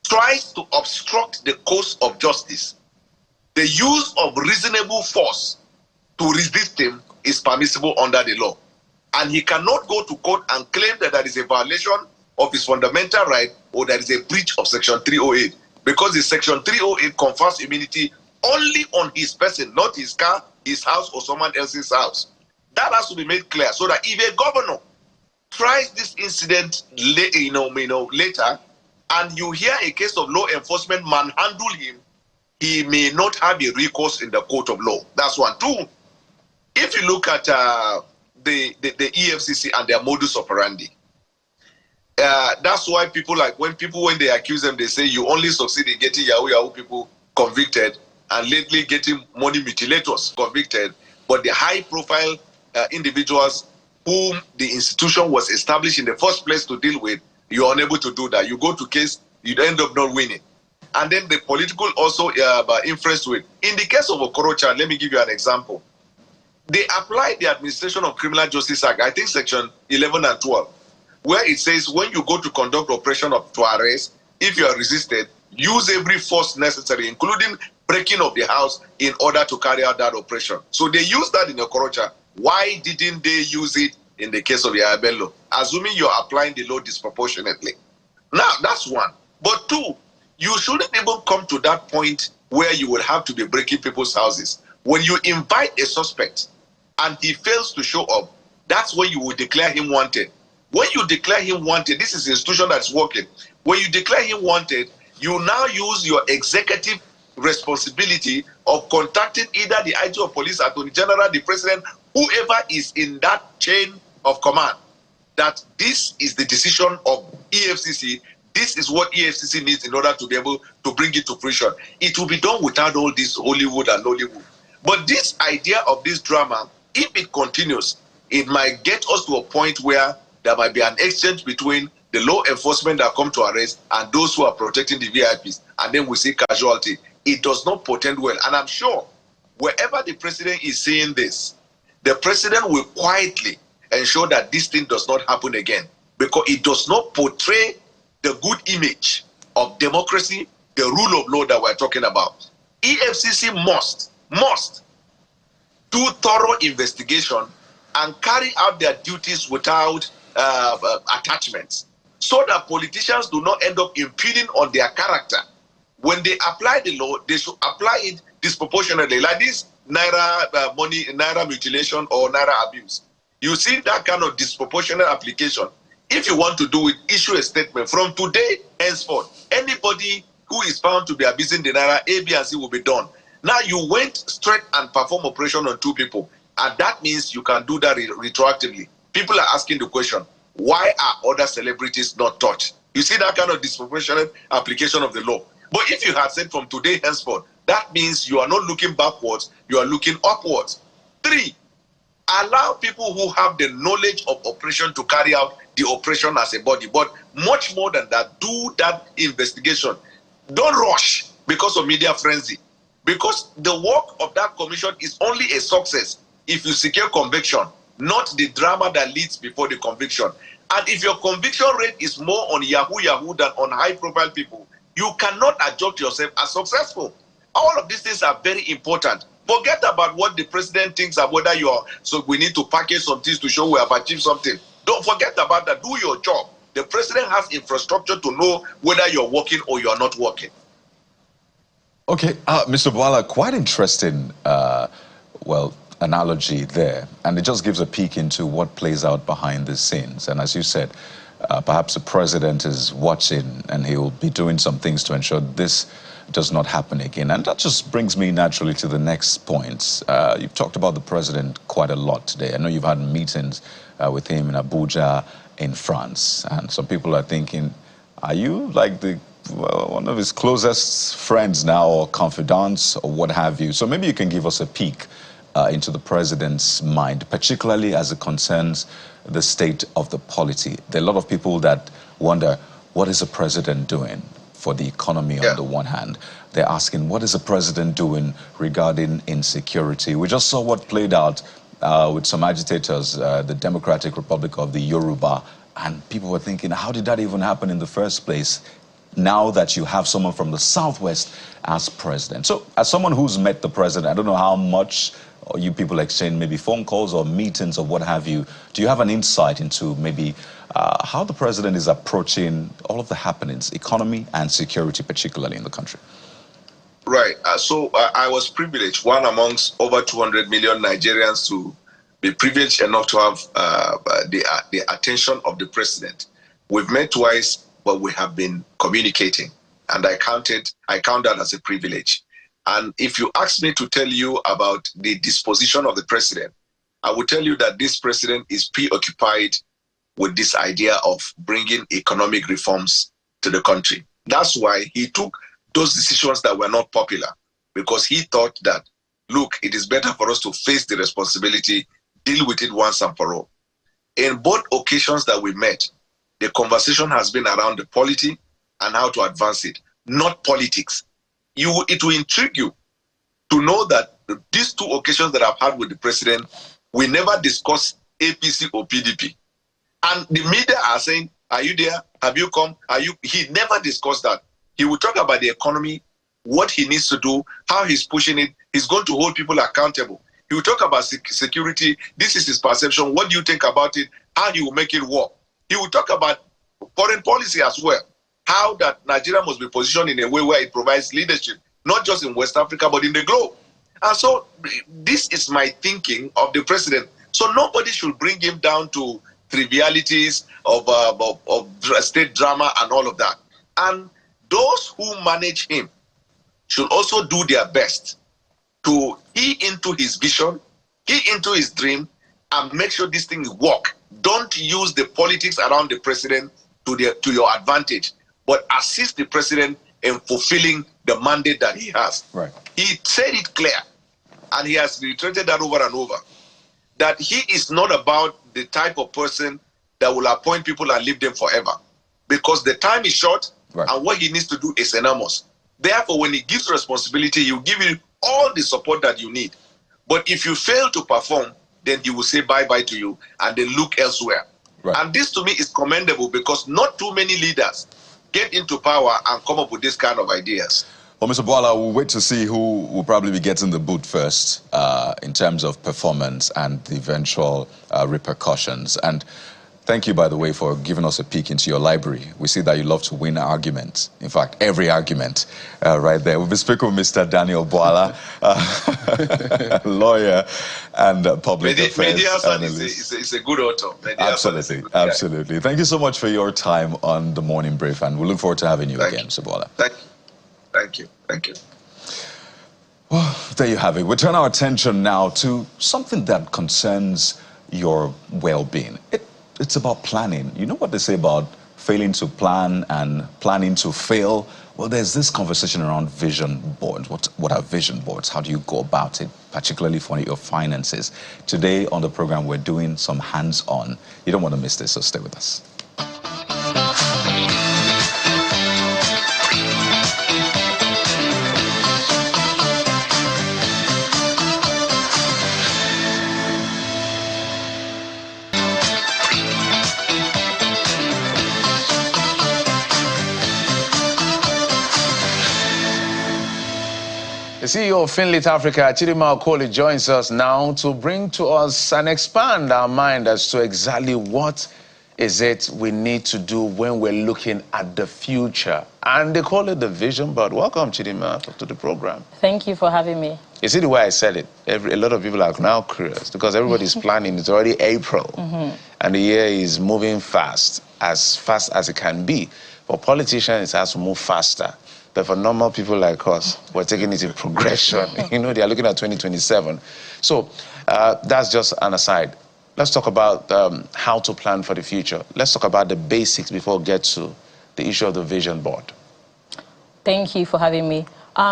tries to obstruct the course of justice, the use of reasonable force to resist him is permissible under the law. And he cannot go to court and claim that there is a violation of his fundamental right or there is a breach of section 308, because the section 308 confers immunity only on his person, not his car, his house, or someone else's house. That has to be made clear, so that if a governor tries this incident later, and you hear a case of law enforcement manhandle him, he may not have a recourse in the court of law. That's one. Two, if you look at the EFCC and their modus operandi, that's why people, like when they accuse them, they say you only succeed in getting Yahoo people convicted, and lately getting money mutilators convicted, but the high profile individuals whom the institution was established in the first place to deal with, you are unable to do that. You go to case, you end up not winning. And then the political also influence with. In the case of Okorocha, let me give you an example. They applied the Administration of Criminal Justice Act, I think section 11 and 12, where it says when you go to conduct operation to arrest, if you are resisted, use every force necessary, including breaking of the house, in order to carry out that operation. So they used that in Okorocha. Why didn't they use it in the case of Bello? Assuming you're applying the law disproportionately. Now, that's one. But two, you shouldn't even come to that point where you would have to be breaking people's houses. When you invite a suspect and he fails to show up, that's when you will declare him wanted. When you declare him wanted, this is an institution that's working. When you declare him wanted, you now use your executive responsibility of contacting either the IG of Police, Attorney General, the President, whoever is in that chain of command, that this is the decision of EFCC, this is what EFCC needs in order to be able to bring it to fruition. It will be done without all this Hollywood and Nollywood. But this idea of this drama, if it continues, it might get us to a point where there might be an exchange between the law enforcement that come to arrest and those who are protecting the VIPs, and then we see casualty. It does not portend well. And I'm sure wherever the president is seeing this, the president will quietly ensure that this thing does not happen again, because it does not portray the good image of democracy, the rule of law that we're talking about. EFCC must do thorough investigation and carry out their duties without attachments, so that politicians do not end up impeding on their character. When they apply the law, they should apply it disproportionately, like this naira money, naira mutilation or naira abuse. You see that kind of disproportionate application. If you want to do it, issue a statement. From today henceforth, anybody who is found to be abusing the naira, A, B, and C will be done. Now you went straight and perform operation on 2 people, and that means you can do that retroactively. People are asking the question, why are other celebrities not touched? You see that kind of disproportionate application of the law. But if you had said from today henceforth, that means you are not looking backwards, you are looking upwards. 3, Allow people who have the knowledge of operation to carry out the operation as a body. But much more than that, do that investigation. Don't rush because of media frenzy. Because the work of that commission is only a success if you secure conviction, not the drama that leads before the conviction. And if your conviction rate is more on Yahoo than on high-profile people, you cannot adjust yourself as successful. All of these things are very important. Forget about what the president thinks of whether you are, so we need to package some things to show we have achieved something. Don't forget about that. Do your job. The president has infrastructure to know whether you're working or you're not working. Okay, Mr. Bwala, quite interesting, analogy there. And it just gives a peek into what plays out behind the scenes. And as you said, perhaps the president is watching and he'll be doing some things to ensure this does not happen again. And that just brings me naturally to the next point. You've talked about the president quite a lot today. I know you've had meetings with him in Abuja, in France. And some people are thinking, are you like one of his closest friends now, or confidants, or what have you? So maybe you can give us a peek into the president's mind, particularly as it concerns the state of the polity. There are a lot of people that wonder, what is the president doing for the economy on the one hand? They're asking, what is the president doing regarding insecurity? We just saw what played out with some agitators, the Democratic Republic of the Yoruba, and people were thinking, how did that even happen in the first place? Now that you have someone from the Southwest as president. So as someone who's met the president, I don't know how much you people exchange, maybe phone calls or meetings or what have you. Do you have an insight into maybe how the president is approaching all of the happenings, economy and security, particularly in the country? Right. So I was privileged, one amongst over 200 million Nigerians, to be privileged enough to have the attention of the president. We've met twice, but we have been communicating, and I count that as a privilege. And if you ask me to tell you about the disposition of the president, I will tell you that this president is preoccupied with this idea of bringing economic reforms to the country. That's why he took those decisions that were not popular, because he thought that, look, it is better for us to face the responsibility, deal with it once and for all. In both occasions that we met, the conversation has been around the polity and how to advance it, not politics. It will intrigue you to know that these two occasions that I've had with the president, we never discuss APC or PDP. And the media are saying, are you there? Have you come? He never discussed that. He will talk about the economy, what he needs to do, how he's pushing it. He's going to hold people accountable. He will talk about security. This is his perception. What do you think about it? How he will make it work. He will talk about foreign policy as well. How that Nigeria must be positioned in a way where it provides leadership, not just in West Africa, but in the globe. And so this is my thinking of the president. So nobody should bring him down to trivialities of state drama and all of that. And those who manage him should also do their best to key into his vision, key into his dream, and make sure this thing work. Don't use the politics around the president to your advantage, but assist the president in fulfilling the mandate that he has. Right. He said it clear, and he has reiterated that over and over, that he is not about the type of person that will appoint people and leave them forever, because the time is short, right, and what he needs to do is enormous. Therefore, when he gives responsibility, he will give you all the support that you need. But if you fail to perform, then he will say bye-bye to you and then look elsewhere. Right. And this to me is commendable, because not too many leaders get into power and come up with this kind of ideas. Well, Mr. Bwala, we'll wait to see who will probably be getting the boot first in terms of performance and the eventual repercussions. And thank you, by the way, for giving us a peek into your library. We see that you love to win arguments. In fact, every argument right there. We'll be speaking with Mr. Daniel Bwala, lawyer and public affairs analyst. Is a good author. Absolutely, absolutely. Thank you so much for your time on the Morning Brief, and we look forward to having you again, Mr. Bwala. Thank you. Thank you. Well, there you have it. We turn our attention now to something that concerns your well-being. It's about planning. You know what they say about failing to plan and planning to fail? Well, there's this conversation around vision boards. What are vision boards? How do you go about it, particularly for your finances? Today on the program, we're doing some hands-on. You don't want to miss this, so stay with us. The CEO of Finlit Africa, Chidima Okoli, joins us now to bring to us and expand our mind as to exactly what is it we need to do when we're looking at the future. And they call it the vision board. Welcome, Chidima, to the program. Thank you for having me. You see the way I said it? A lot of people are now curious because everybody's planning. It's already April, and the year is moving fast as it can be. For politicians, it has to move faster. But for normal people like us, we're taking it in progression. You know, they are looking at 2027. So that's just an aside. Let's talk about how to plan for the future. Let's talk about the basics before we get to the issue of the vision board. Thank you for having me.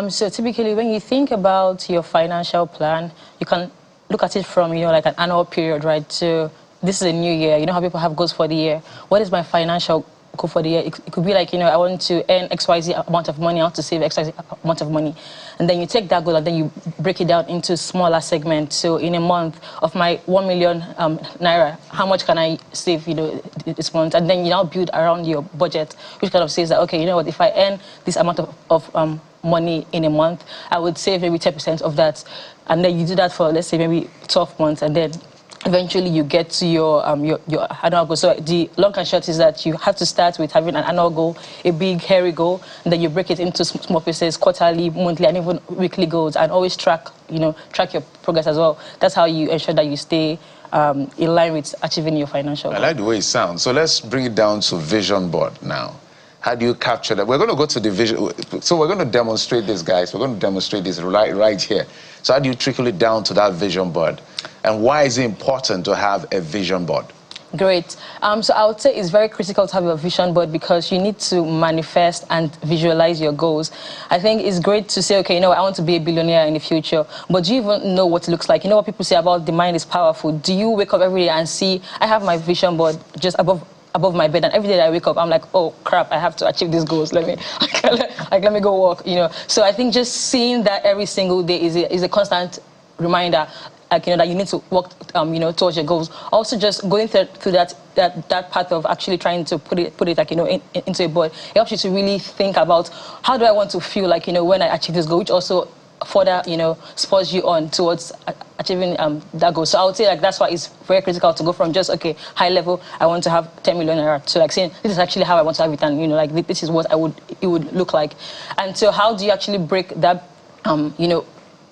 So typically, when you think about your financial plan, you can look at it from, like an annual period, right? So this is a new year. You know how people have goals for the year. What is my financial goal for the year? It could be like, I want to earn XYZ amount of money, I want to save XYZ amount of money. And then you take that goal and then you break it down into smaller segments. So in a month of my 1 million naira, how much can I save, this month? And then you now build around your budget, which kind of says that, okay, you know what, if I earn this amount of money in a month, I would save maybe 10% of that. And then you do that for, let's say, maybe 12 months, and then eventually you get to your annual goal. So the long and short is that you have to start with having an annual goal, a big hairy goal, and then you break it into small pieces, quarterly, monthly, and even weekly goals, and always track your progress as well. That's how you ensure that you stay in line with achieving your financial goal. I like the way it sounds. So let's bring it down to vision board now. How do you capture that? We're going to go to the vision. So we're going to demonstrate this, guys. We're going to demonstrate this right here. So how do you trickle it down to that vision board? And why is it important to have a vision board? Great. So I would say it's very critical to have a vision board because you need to manifest and visualize your goals. I think it's great to say, okay, I want to be a billionaire in the future, but do you even know what it looks like? You know what people say about the mind is powerful? Do you wake up every day and see, I have my vision board just above my bed, and every day that I wake up, I'm like, oh crap, I have to achieve these goals. Let me go walk. So I think just seeing that every single day is a constant reminder, that you need to work, towards your goals. Also, just going through that path of actually trying to put it into a board. It helps you to really think about how do I want to feel like when I achieve this goal, which also further spurs you on towards achieving that goal. So I would say that's why it's very critical to go from just high level, I want to have 10 million naira, to saying this is actually how I want to have it, and this is what it would look like. And so how do you actually break that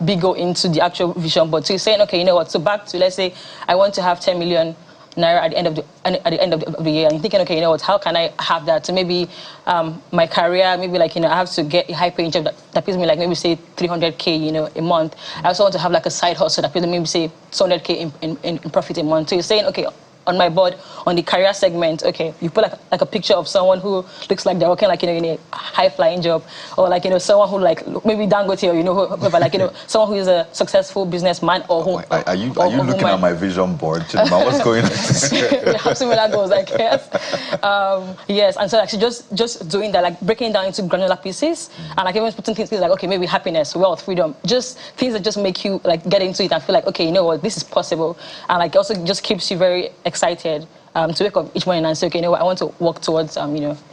big goal into the actual vision board? So you're saying, okay, so back to, let's say I want to have 10 million naira at the end of the year, and you're thinking, okay, how can I have that? So maybe my career, maybe I have to get a high paying job that pays me maybe say 300K a month. I also want to have a side hustle that pays me maybe say 200K in profit a month. So you're saying, okay, on my board, on the career segment, okay, you put a picture of someone who looks like they're working in a high-flying job, or someone who maybe Dangote, or whoever, someone who is a successful businessman, or who. Are you looking at my vision board, Chidima? What's going on? We have similar goals, I guess. Yes, and so actually just doing that, breaking it down into granular pieces, and even putting things like, okay, maybe happiness, wealth, freedom, just things that just make you get into it and feel like, okay, you know what, this is possible, and also just keeps you very excited to wake up each morning and say, okay, I want to work towards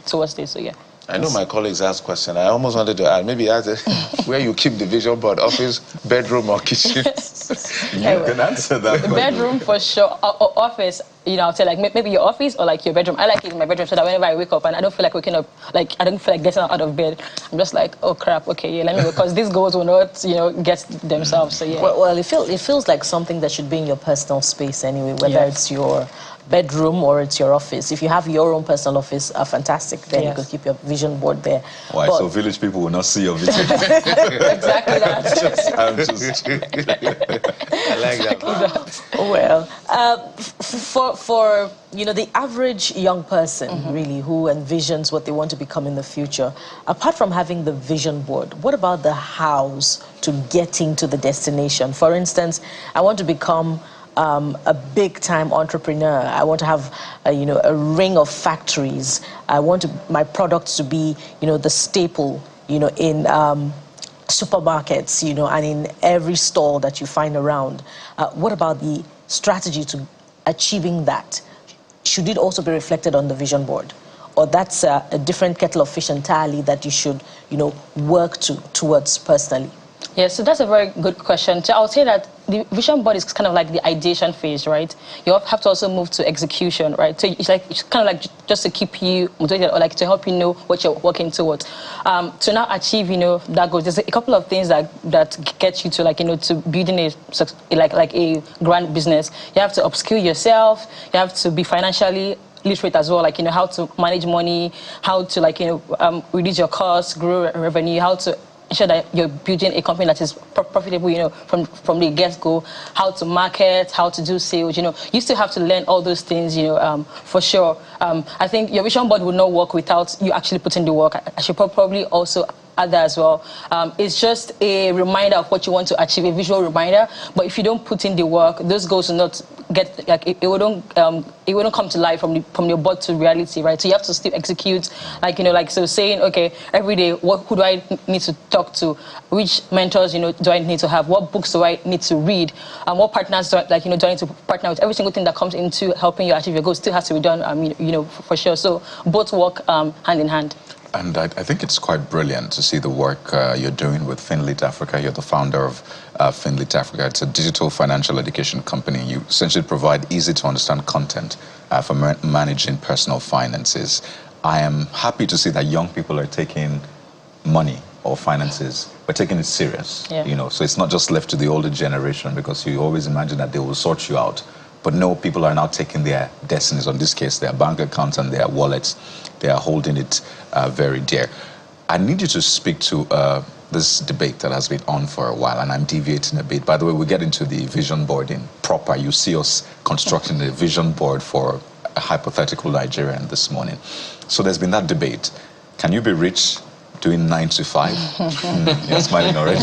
towards this. So yeah. I know my colleagues asked question. I almost wanted to add, maybe ask where you keep the vision board, office, bedroom, or kitchen. You can answer that. Bedroom for sure. Office, I'll say maybe your office or your bedroom. I like it in my bedroom so that whenever I wake up and I don't feel like waking up, I don't feel like getting out of bed, I'm just like, oh crap, okay, yeah, let me go, because these goals will not, get themselves. So yeah. Well, it feels like something that should be in your personal space anyway, whether it's your bedroom or it's your office. If you have your own personal office, fantastic. Then you could keep your vision board there. Why? So village people will not see your vision. Exactly that. I'm just I like that. Well, for the average young person, really, who envisions what they want to become in the future, apart from having the vision board, what about the hows to getting to the destination? For instance, I want to become a big-time entrepreneur. I want to have, a ring of factories. I want my products to be, the staple, in supermarkets, and in every store that you find around. What about the strategy to achieving that? Should it also be reflected on the vision board? Or that's a different kettle of fish entirely that you should, work towards personally? Yeah, so that's a very good question. So I would say that the vision board is kind of like the ideation phase, right? You have to also move to execution, right? So it's kind of like just to keep you motivated, or like to help you know what you're working towards. To now achieve, that goal, there's a couple of things that get you to to building a grand business. You have to upskill yourself. You have to be financially literate as well, how to manage money, how to reduce your costs, grow revenue, how to ensure that you're building a company that is profitable, from the get-go, how to market, how to do sales, you still have to learn all those things, for sure. I think your vision board will not work without you actually putting the work. I should probably also add that as well. It's just a reminder of what you want to achieve, a visual reminder, but if you don't put in the work, those goals will not get, it wouldn't come to life from your board to reality, right? So you have to still execute, so saying, okay, every day, who do I need to talk to? Which mentors, do I need to have? What books do I need to read? What partners do I need to partner with? Every single thing that comes into helping you achieve your goals still has to be done, for sure. So both work hand in hand. And I think it's quite brilliant to see the work you're doing with Finlit Africa. You're the founder of Finlit Africa. It's a digital financial education company. You essentially provide easy-to-understand content for managing personal finances. I am happy to see that young people are taking money or finances, but taking it serious. Yeah. So it's not just left to the older generation, because you always imagine that they will sort you out. But no, people are now taking their destinies, in this case, their bank accounts and their wallets. They are holding it very dear. I need you to speak to this debate that has been on for a while, and I'm deviating a bit. By the way, we get into the vision boarding proper. You see us constructing a vision board for a hypothetical Nigerian this morning. So there's been that debate. Can you be rich doing 9 to 5? You're smiling already.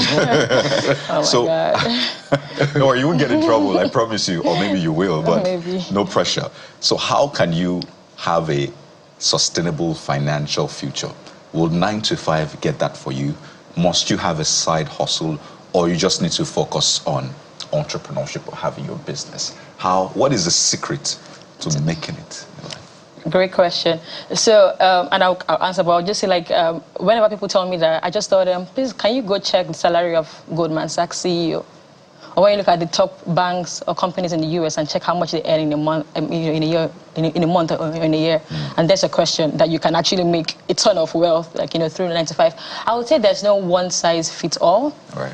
Oh my God. No, you won't get in trouble, I promise you. Or maybe you will, but maybe. No pressure. So how can you have a sustainable financial future? Will 9 to 5 get that for you? Must you have a side hustle, or you just need to focus on entrepreneurship or having your business? What is the secret to making it? Great question. So, and I'll answer, but I'll just say, whenever people tell me that, I just tell them, please, can you go check the salary of Goldman Sachs CEO? Or when you look at the top banks or companies in the US and check how much they earn in a month, in a month or in a year, and there's a question that you can actually make a ton of wealth, through the 9 to 5. I would say there's no one size fits all. Right.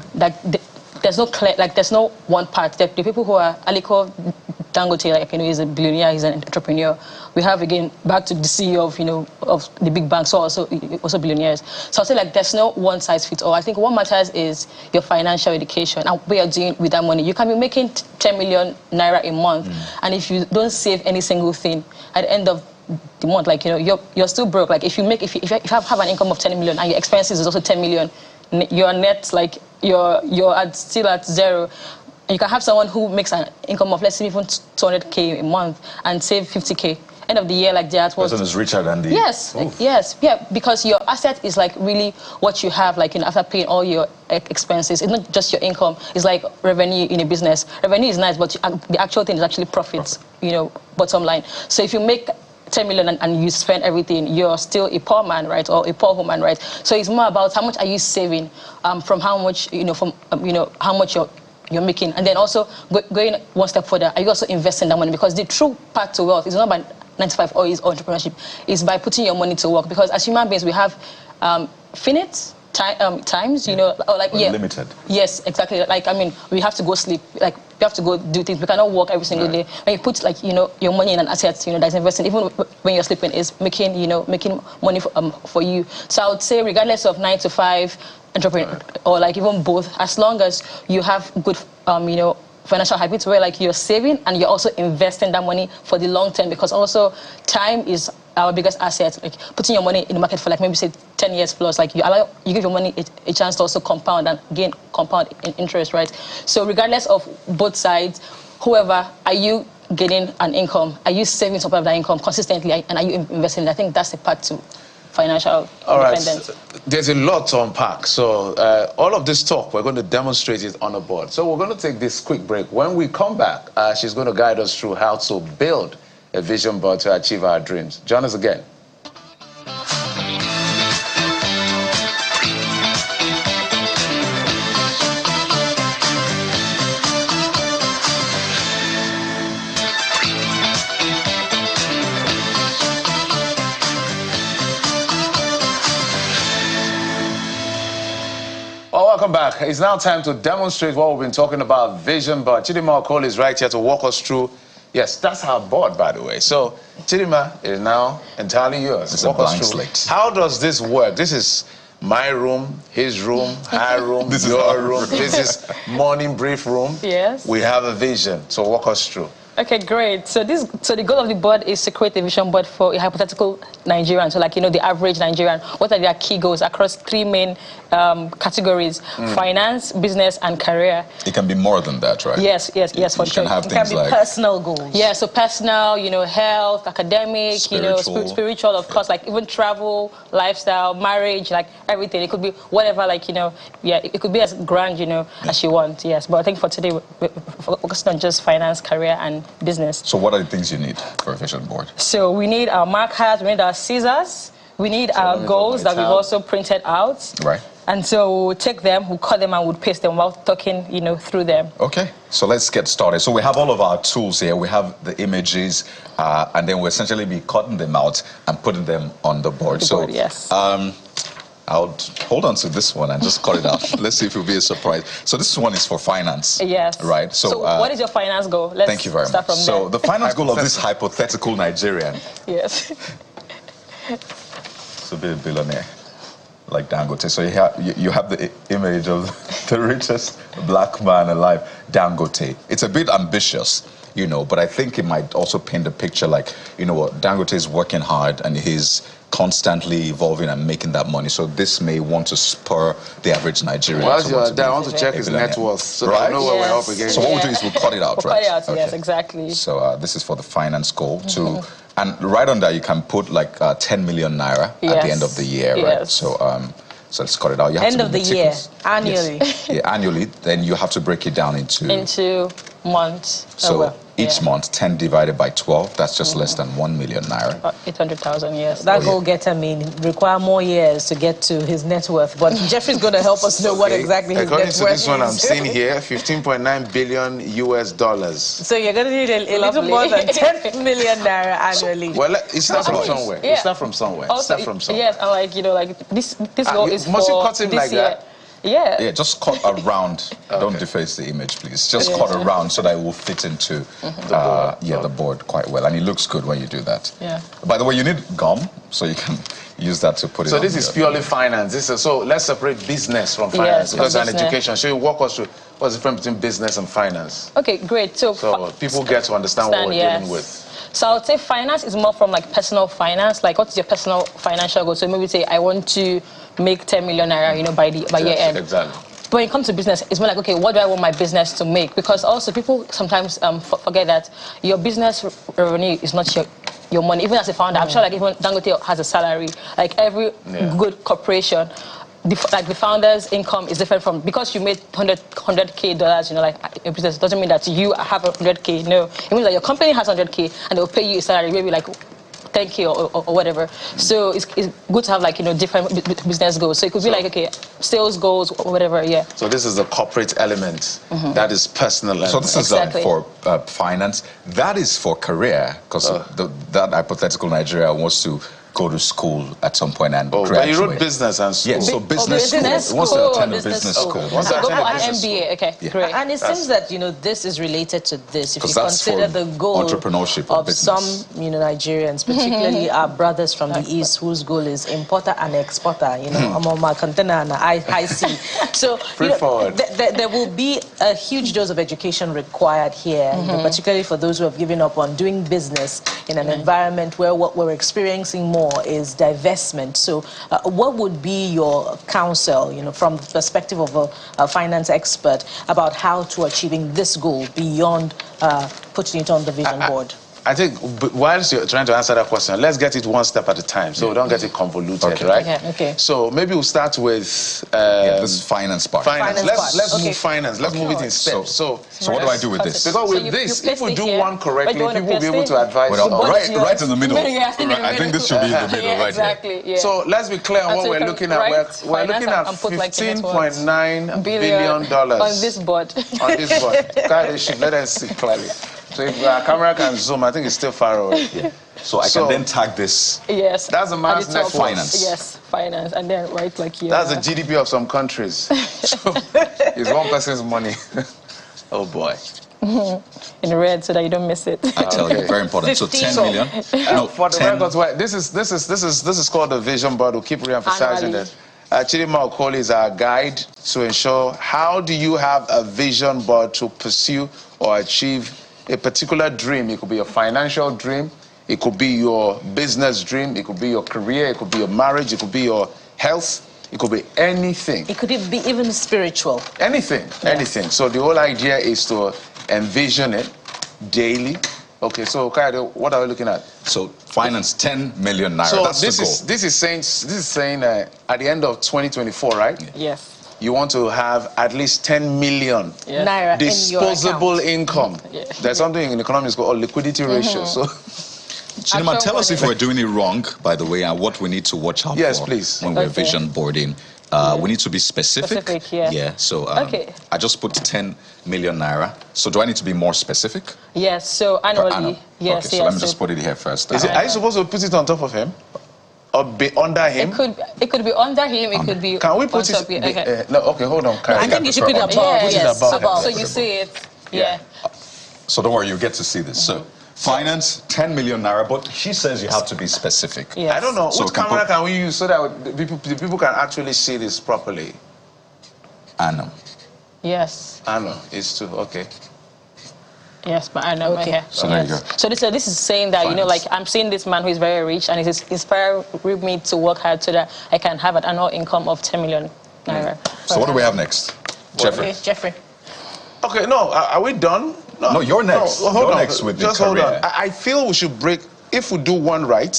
There's no clear, there's no one part. The people who are Aliko Dangote, he's a billionaire, he's an entrepreneur. We have, again, back to the CEO of the big banks, also billionaires. So I'll say, there's no one size fits all. I think what matters is your financial education and what you're doing with that money. You can be making 10 million naira a month, and if you don't save any single thing, at the end of the month, you're still broke. If you have an income of 10 million and your expenses is also 10 million, your net, you're still at zero. You can have someone who makes an income of, let's say, even 200K a month and save 50K. End of the year, that was... person is richer than the... Yes, yes, yeah, because your asset is really what you have, after paying all your expenses. It's not just your income. It's like revenue in a business. Revenue is nice, but the actual thing is actually profits, bottom line. So if you make 10 million and you spend everything, you're still a poor man, right? Or a poor woman, right? So it's more about how much are you saving from how much, how much you're making. And then also going one step further, are you also investing that money? Because the true path to wealth is not by 9 to 5 or is entrepreneurship. It's by putting your money to work. Because as human beings, we have finite times, limited. Yes, exactly. We have to go sleep. you have to go do things. We cannot work every single day. When you put like, you know, your money in an asset, you know, that's investing, even when you're sleeping, is making, you know, making money for you. So I would say regardless of 9 to 5 entrepreneur or like even both, as long as you have good, you know, financial habits where like you're saving and you're also investing that money for the long term, because also time is our biggest asset. Like putting your money in the market for like maybe say 10 years plus, like you give your money a chance to also compound and gain compound interest, right? So regardless of both sides, whoever, are you getting an income? Are you saving some part of that income consistently, and are you investing? I think that's the part to financial independence. Right. There's a lot to unpack. So all of this talk, we're going to demonstrate it on the board. So we're going to take this quick break. When we come back, she's going to guide us through how to build a vision board to achieve our dreams. Join us again. Welcome back. It's now time to demonstrate what we've been talking about, vision board. Chidima Okoli is right here to walk us through. Yes, that's our board, by the way. So Chidima is now entirely yours. It's a blank slate. How does this work? This is my room, his room, her room, this is your room. This is morning brief room. Yes. We have a vision. So walk us through. Okay, great. So the goal of the board is to create a vision board for a hypothetical Nigerian. So like, you know, the average Nigerian. What are their key goals across 3 main categories: finance, business, and career. It can be more than that, right? Yes, for sure. It can be like personal goals. Yeah, so personal, you know, health, academic, spiritual. You know, spiritual, of course, like even travel, lifestyle, marriage, like everything. It could be whatever, like, you know, yeah, it could be as grand, you know, as you want, yes. But I think for today, we're focused on just finance, career, and business. So what are the things you need for a vision board? So we need our markers, we need our scissors, we need our goals that we've also printed out. Right. And so we'll take them, we'll cut them, and we'll paste them while talking, you know, through them. Okay, so let's get started. So we have all of our tools here. We have the images, and then we'll essentially be cutting them out and putting them on the board. Yes. I'll hold on to this one and just cut it out. Let's see if it'll be a surprise. So this one is for finance. Yes. Right. So what is your finance goal? Thank you very much. So the finance goal of this hypothetical Nigerian. Yes. To be a billionaire, like Dangote. So you have the image of the richest black man alive, Dangote. It's a bit ambitious, you know, but I think it might also paint a picture like, you know what, Dangote is working hard and he's constantly evolving and making that money. So this may want to spur the average Nigerian. Well, I want to check his net worth, so that I know where we're up against. So what we'll do is we'll cut it out, right? Cut it out, yes, exactly. So this is for the finance goal too. And right on that, you can put like 10 million naira at the end of the year, right? So, so let's cut it out. You have end of the year, annually. Yes. Yeah, annually. Then you have to break it down into months. So each month, 10 divided by 12, that's just less than 1 million naira. 800,000, yes. That goal-getter require more years to get to his net worth. But Jeffrey's going to help us know what exactly his net worth is. According to this one I'm seeing here, $15.9 billion US. So you're going to need a little more than 10 million naira annually. Well, it's not from somewhere. Yeah. It's not from somewhere. Also, it's not from somewhere. Yes, and like, you know, like this goal is must for you cut him this like year. that? Yeah. Yeah, just cut around. Don't deface the image, please. Just cut around so that it will fit into the board quite well. And it looks good when you do that. Yeah. By the way, you need gum, so you can use that to put it on. So this is purely finance. So let's separate business from finance, because an education. So you walk us through what's the difference between business and finance. Okay, great. So people get to understand what we're dealing with. So I would say finance is more from like personal finance. Like, what is your personal financial goal? So maybe say I want to make 10 million naira, you know, by year end. Exactly. But when it comes to business, it's more like, okay, what do I want my business to make? Because also people sometimes forget that your business revenue is not your money. Even as a founder, I'm sure like even Dangote has a salary. Like every good corporation, the founder's income is different from, because you made $100K, you know, like your business doesn't mean that you have $100K. No, it means that your company has $100K and they'll pay you a salary, maybe like 10K or whatever. So it's good to have like, you know, different business goals. So it could be like, okay, sales goals or whatever, yeah. So this is the corporate element. That is personal. So this is for finance. That is for career, because that hypothetical Nigeria wants to go to school at some point and graduate. But you wrote business and school. Yeah, so business school. business Once they attend a business business school. school. Once So they go attend for a an business MBA. school. Okay, Yeah. great. And it seems that, you know, this is related to this. If you that's consider for the goal entrepreneurship of business. some, you know, Nigerians, particularly our brothers from the East, whose goal is importer and exporter, you know, I'm on my container and high sea. So, you know, there will be a huge dose of education required here, you know, particularly for those who have given up on doing business in an environment where what we're experiencing more is divestment. So what would be your counsel, you know, from the perspective of a finance expert about how to achieving this goal beyond putting it on the vision board? I think whilst you're trying to answer that question, let's get it one step at a time so we don't get it convoluted, right? Okay. So maybe we'll start with this finance part. Let's move finance. Let's move it in steps. So what do I do with this? Because with this, if we do one correctly, people will be able to advise you. Right in the middle. I think this should be in the middle, right exactly, here. Yeah. So let's be clear on what we're looking at. We're looking at $15.9 billion on this board. On this board. God, let us see clearly. So if our camera can zoom, I think it's still far away. Yeah. So I can then tag this. Yes. That's the man's net worth. Finance. Yes, finance. And then right like here. That's the GDP of some countries. So it's one person's money. Oh boy. In red so that you don't miss it. I tell you, very important. So 10 million. No, for the records, this is called the vision board. We'll keep re-emphasizing that. Chidima Okoli is our guide to ensure how do you have a vision board to pursue or achieve a particular dream. It could be a financial dream, it could be your business dream, it could be your career, it could be your marriage, it could be your health, it could be anything. It could be even spiritual. Anything. So the whole idea is to envision it daily. Okay, so Kayode, what are we looking at? So finance 10 million naira. So that's this the goal. This is saying at the end of 2024, right? Yes. You want to have at least 10 million naira disposable in your income. Yeah. There's something in economics called liquidity ratio. So, Chidima, tell us if we're doing it wrong, by the way, and what we need to watch out for please. when we're vision boarding. We need to be specific. Yeah. So I just put 10 million naira. So do I need to be more specific? Yes. So annually. Yes. Okay, so let me just put it here first. Are you supposed to put it on top of him? Or be under him? It could be under him. It could be. Can we put on it? Okay. No, okay, hold on. I think you should put it above. Put it above. So you see it. Yeah. So don't worry, you get to see this. So finance 10 million naira, but she says you have to be specific. Yes. I don't know So which camera can we use so that the people can actually see this properly. Annum. Yes. Annum is too okay. Yes, but I know. Okay. So there you go. So this is saying that, you know, like I'm seeing this man who is very rich and it's inspiring me to work hard so that I can have an annual income of 10 million naira. So what do we have next? Jeffrey. Jeffrey. Okay, no, are we done? No, you're next. No, hold you're on. next with Just the hold career. on. I feel we should break, if we do one right,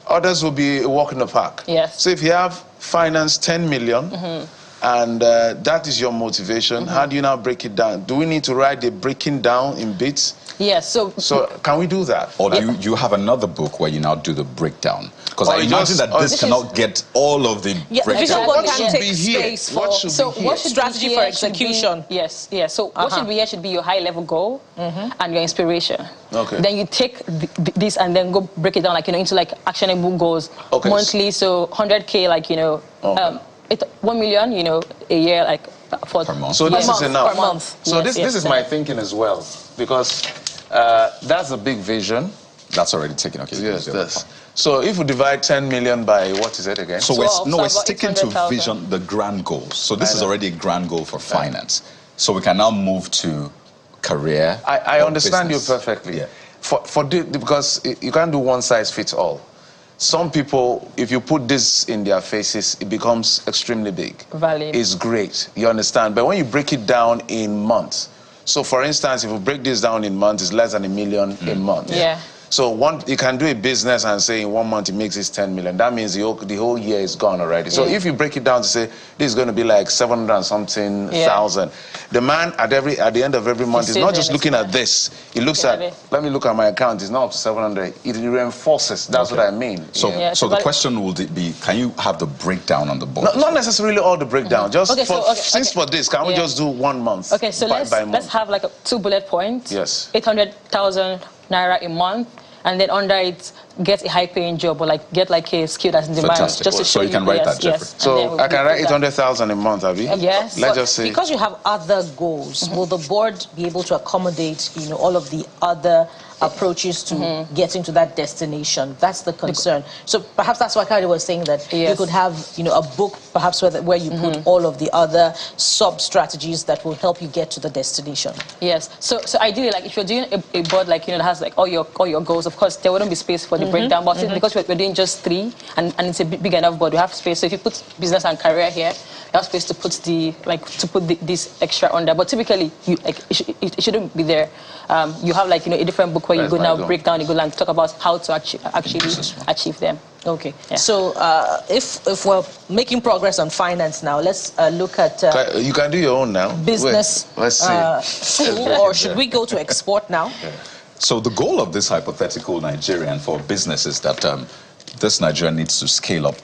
others will be a walk in the park. Yes. So if you have finance 10 million, and that is your motivation, how do you now break it down? Do we need to write the breaking down in bits? Yes, so can we do that? Or you have another book where you now do the breakdown? Because I imagine that this cannot get all of the breakdown. What should be here? What should strategy for execution? Yes. So what should be here should be your high-level goal and your inspiration. Okay. Then you take this and then go break it down, like, you know, into like actionable goals monthly. So 100K, like, you know, 1 million, you know, a year, like per month. So this is enough. Per month. So this is my thinking as well, because that's a big vision. That's already taken. Okay. Yes. So if we divide 10 million by what is it again? So we're sticking to vision, the grand goals. So this is already a grand goal for finance. So we can now move to career. I understand you perfectly. Yeah. Because you can't do one size fits all. Some people, if you put this in their faces, it becomes extremely big. Valid. It's great, you understand? But when you break it down in months, so for instance, if we break this down in months, it's less than $1 million a month. Yeah. So you can do a business and say in 1 month it makes it 10 million. That means the whole year is gone already. So if you break it down to say this is going to be like 700 and something thousand, the man at the end of every month is not just looking at this. He looks at, let me look at my account. It's not up to 700. It reinforces. That's what I mean. So the question will be, can you have the breakdown on the board? Not necessarily all the breakdown. Just for this, can we just do 1 month? Okay, so let's have like 2 bullet points. Yes. 800,000 naira a month, and then under it get a high-paying job or like get like a skill that's in demand. Fantastic. Just to show So you can write that, Jeffrey. Yes. So I can write 800,000 a month, Abby? Yes. Let's just say. Because you have other goals, will the board be able to accommodate, all of the other approaches to getting to that destination? That's the concern. So perhaps that's why Kari was saying that you could have, a book perhaps where you put all of the other sub-strategies that will help you get to the destination. Yes. So ideally, like if you're doing a board like that has like all your goals, of course there wouldn't be space for the breakdown. But because we're doing just 3 and it's a big enough board, we have space. So if you put business and career here, you have space to put this extra on there. But typically, it shouldn't be there. You have like a different book where you go now break down, you go and talk about how to actually achieve them. Okay. Yeah. So if we're making progress on finance now, let's look at you can do your own now. Business. Wait, let's see. Or should we go to export now? So the goal of this hypothetical Nigerian for business is that this Nigerian needs to scale up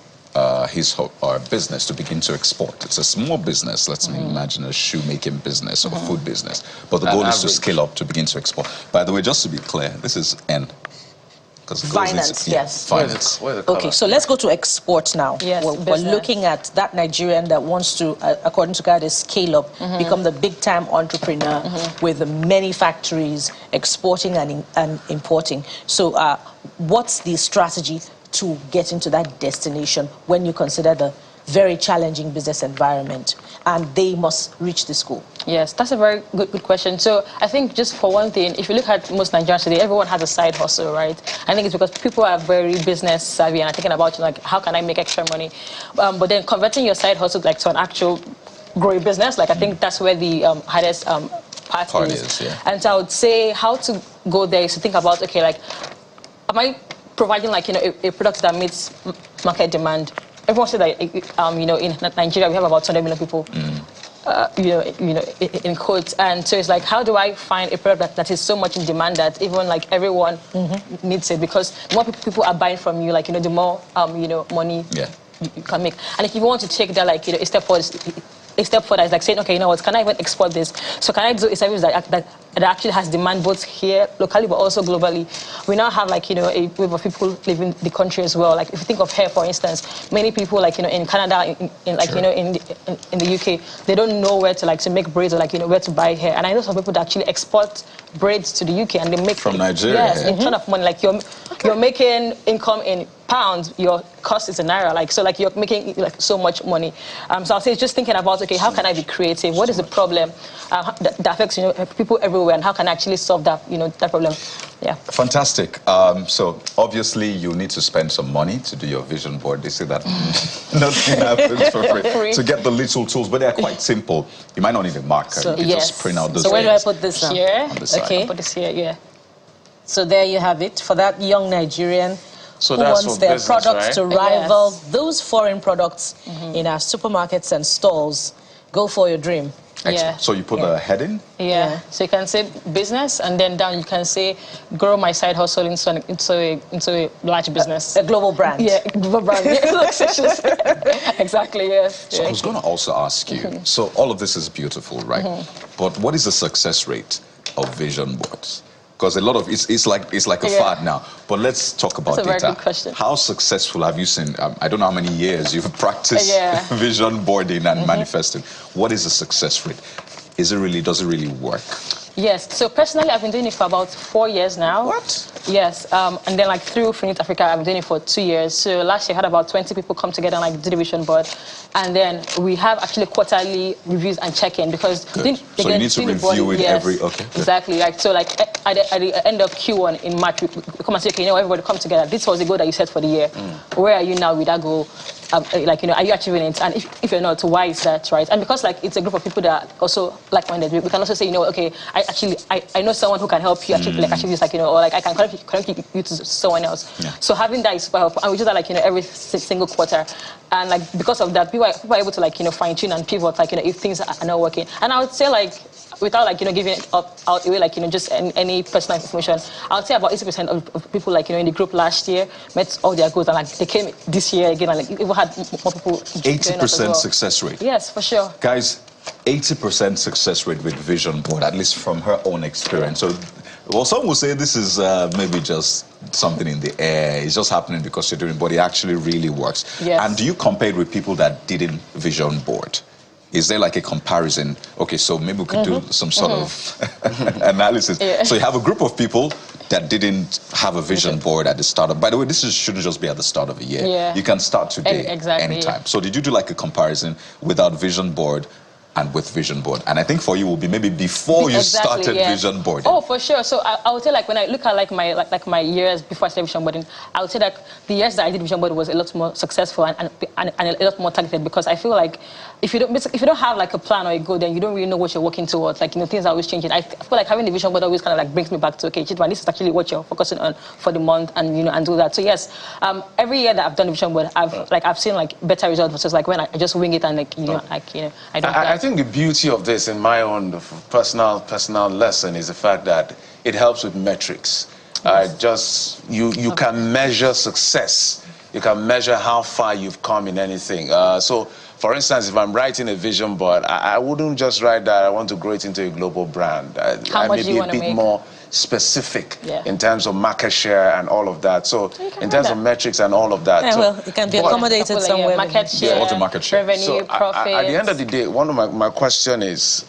his or business to begin to export. It's a small business. Let's imagine a shoemaking business or food business. But the goal is to scale up to begin to export. By the way, just to be clear, this is N. Finance, yes. Finance. Okay, so let's go to export now. Yes, we're looking at that Nigerian that wants to, according to God, scale up, become the big-time entrepreneur with many factories, exporting and importing. So what's the strategy to get into that destination when you consider the very challenging business environment and they must reach this goal? Yes, that's a very good question. So I think just for one thing, if you look at most Nigerians today, everyone has a side hustle, right? I think it's because people are very business savvy and are thinking about like, how can I make extra money? But then converting your side hustle like to an actual growing business, like I think that's where the hardest part is. And so I would say how to go there is to think about, okay, like, am I providing like a product that meets market demand? Everyone said that in Nigeria we have about 200 million people, in quotes, and so it's like, how do I find a product that is so much in demand that even like everyone needs it? Because the more people are buying from you, like the more money you can make. And if you want to take that like a step forward. A step further is like saying, okay, what, can I even export this? So can I do a service that actually has demand both here, locally, but also globally? We now have like, a wave of people living the country as well. Like if you think of hair, for instance, many people like, in Canada, in the UK, they don't know where to like to make braids or like, where to buy hair. And I know some people that actually export braids to the UK and they make from Nigeria. Yes, a ton of money. Like you're making income in pounds, your cost is in naira, like so like you're making like so much money. So I'll say just thinking about, okay, how can I be creative? What is the problem that affects people everywhere, and how can I actually solve that that problem? Yeah. Fantastic. So obviously you need to spend some money to do your vision board. They say that nothing happens for free. To get the little tools, but they're quite simple. You might not need a marker. So, you can just print out those. So where do I put this now? Here. On the side. Okay. I'll put this here. Yeah. So there you have it for that young Nigerian So who that's wants for their business, products right? to rival those foreign products in our supermarkets and stalls. Go for your dream. Yeah. So you put a heading? Yeah. So you can say business, and then down you can say grow my side hustle into a large business. A global brand. Yeah, global brand. Exactly, yes. So I was going to also ask you, so all of this is beautiful, right? But what is the success rate of vision boards? Because a lot of it's like a fad now. But let's talk about That's a data. very good question. How successful have you seen? I don't know how many years you've practiced vision boarding and manifesting. What is the success rate? Does it really work? Yes. So personally, I've been doing it for about 4 years now. What? Yes. And then like through Finite Africa, I've been doing it for 2 years. So last year I had about 20 people come together and like do the vision board. And then we have actually quarterly reviews and check-in because so you need to review it every Exactly. Like so like at the end of Q1 in March, we come and say, okay, everybody come together. This was the goal that you set for the year. Where are you now with that goal? Are you achieving it? And if you're not, why is that, right? And because like it's a group of people that are also like-minded, we can also say, okay, I know someone who can help you achieve this, or like I can connect you to someone else. Yeah. So having that is super helpful, and we do that every single quarter. And like because of that, people are able to fine-tune and pivot if things are not working. And I would say without giving it out away just any personal information, I would say about 80% of people in the group last year met all their goals, and they came this year again, and even had more people. 80% success rate. Yes, for sure. Guys, 80% success rate with vision board, at least from her own experience. So, well, some will say this is maybe just something in the air. It's just happening because you're doing, but it actually really works. Yes. And do you compare it with people that didn't vision board? Is there like a comparison? Okay, so maybe we could do some sort of analysis. Yeah. So you have a group of people that didn't have a vision board at the start of, by the way, this shouldn't just be at the start of a year. Yeah. You can start today, anytime. So did you do like a comparison without vision board and with vision board? And I think for you will be maybe before you started vision board. Oh, for sure. So I would say, like, when I look at like my years before I started vision boarding, I would say that the years that I did vision board was a lot more successful and a lot more targeted, because I feel like if you don't have like a plan or a goal, then you don't really know what you're working towards. Like, things are always changing. I feel like having the vision board always kind of like brings me back to, okay, Chidwan, this is actually what you're focusing on for the month, and and do that. So yes, every year that I've done the vision board, I've seen like better results versus like when I just wing it and I don't. I think the beauty of this, in my own personal lesson, is the fact that it helps with metrics. Yes. You can measure success. You can measure how far you've come in anything. So, for instance, if I'm writing a vision board, I wouldn't just write that I want to grow it into a global brand. How much do you want to make? A bit more specific in terms of market share and all of that. So in terms of metrics and all of that. Yeah, well, it can be accommodated somewhere. Market share, what's the market share? Revenue, so profits. At the end of the day, one of my question is,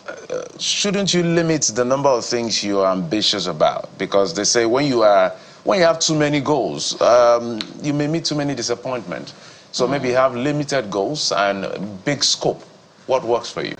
shouldn't you limit the number of things you are ambitious about? Because they say when you have too many goals, you may meet too many disappointments. So maybe have limited goals and big scope. What works for you?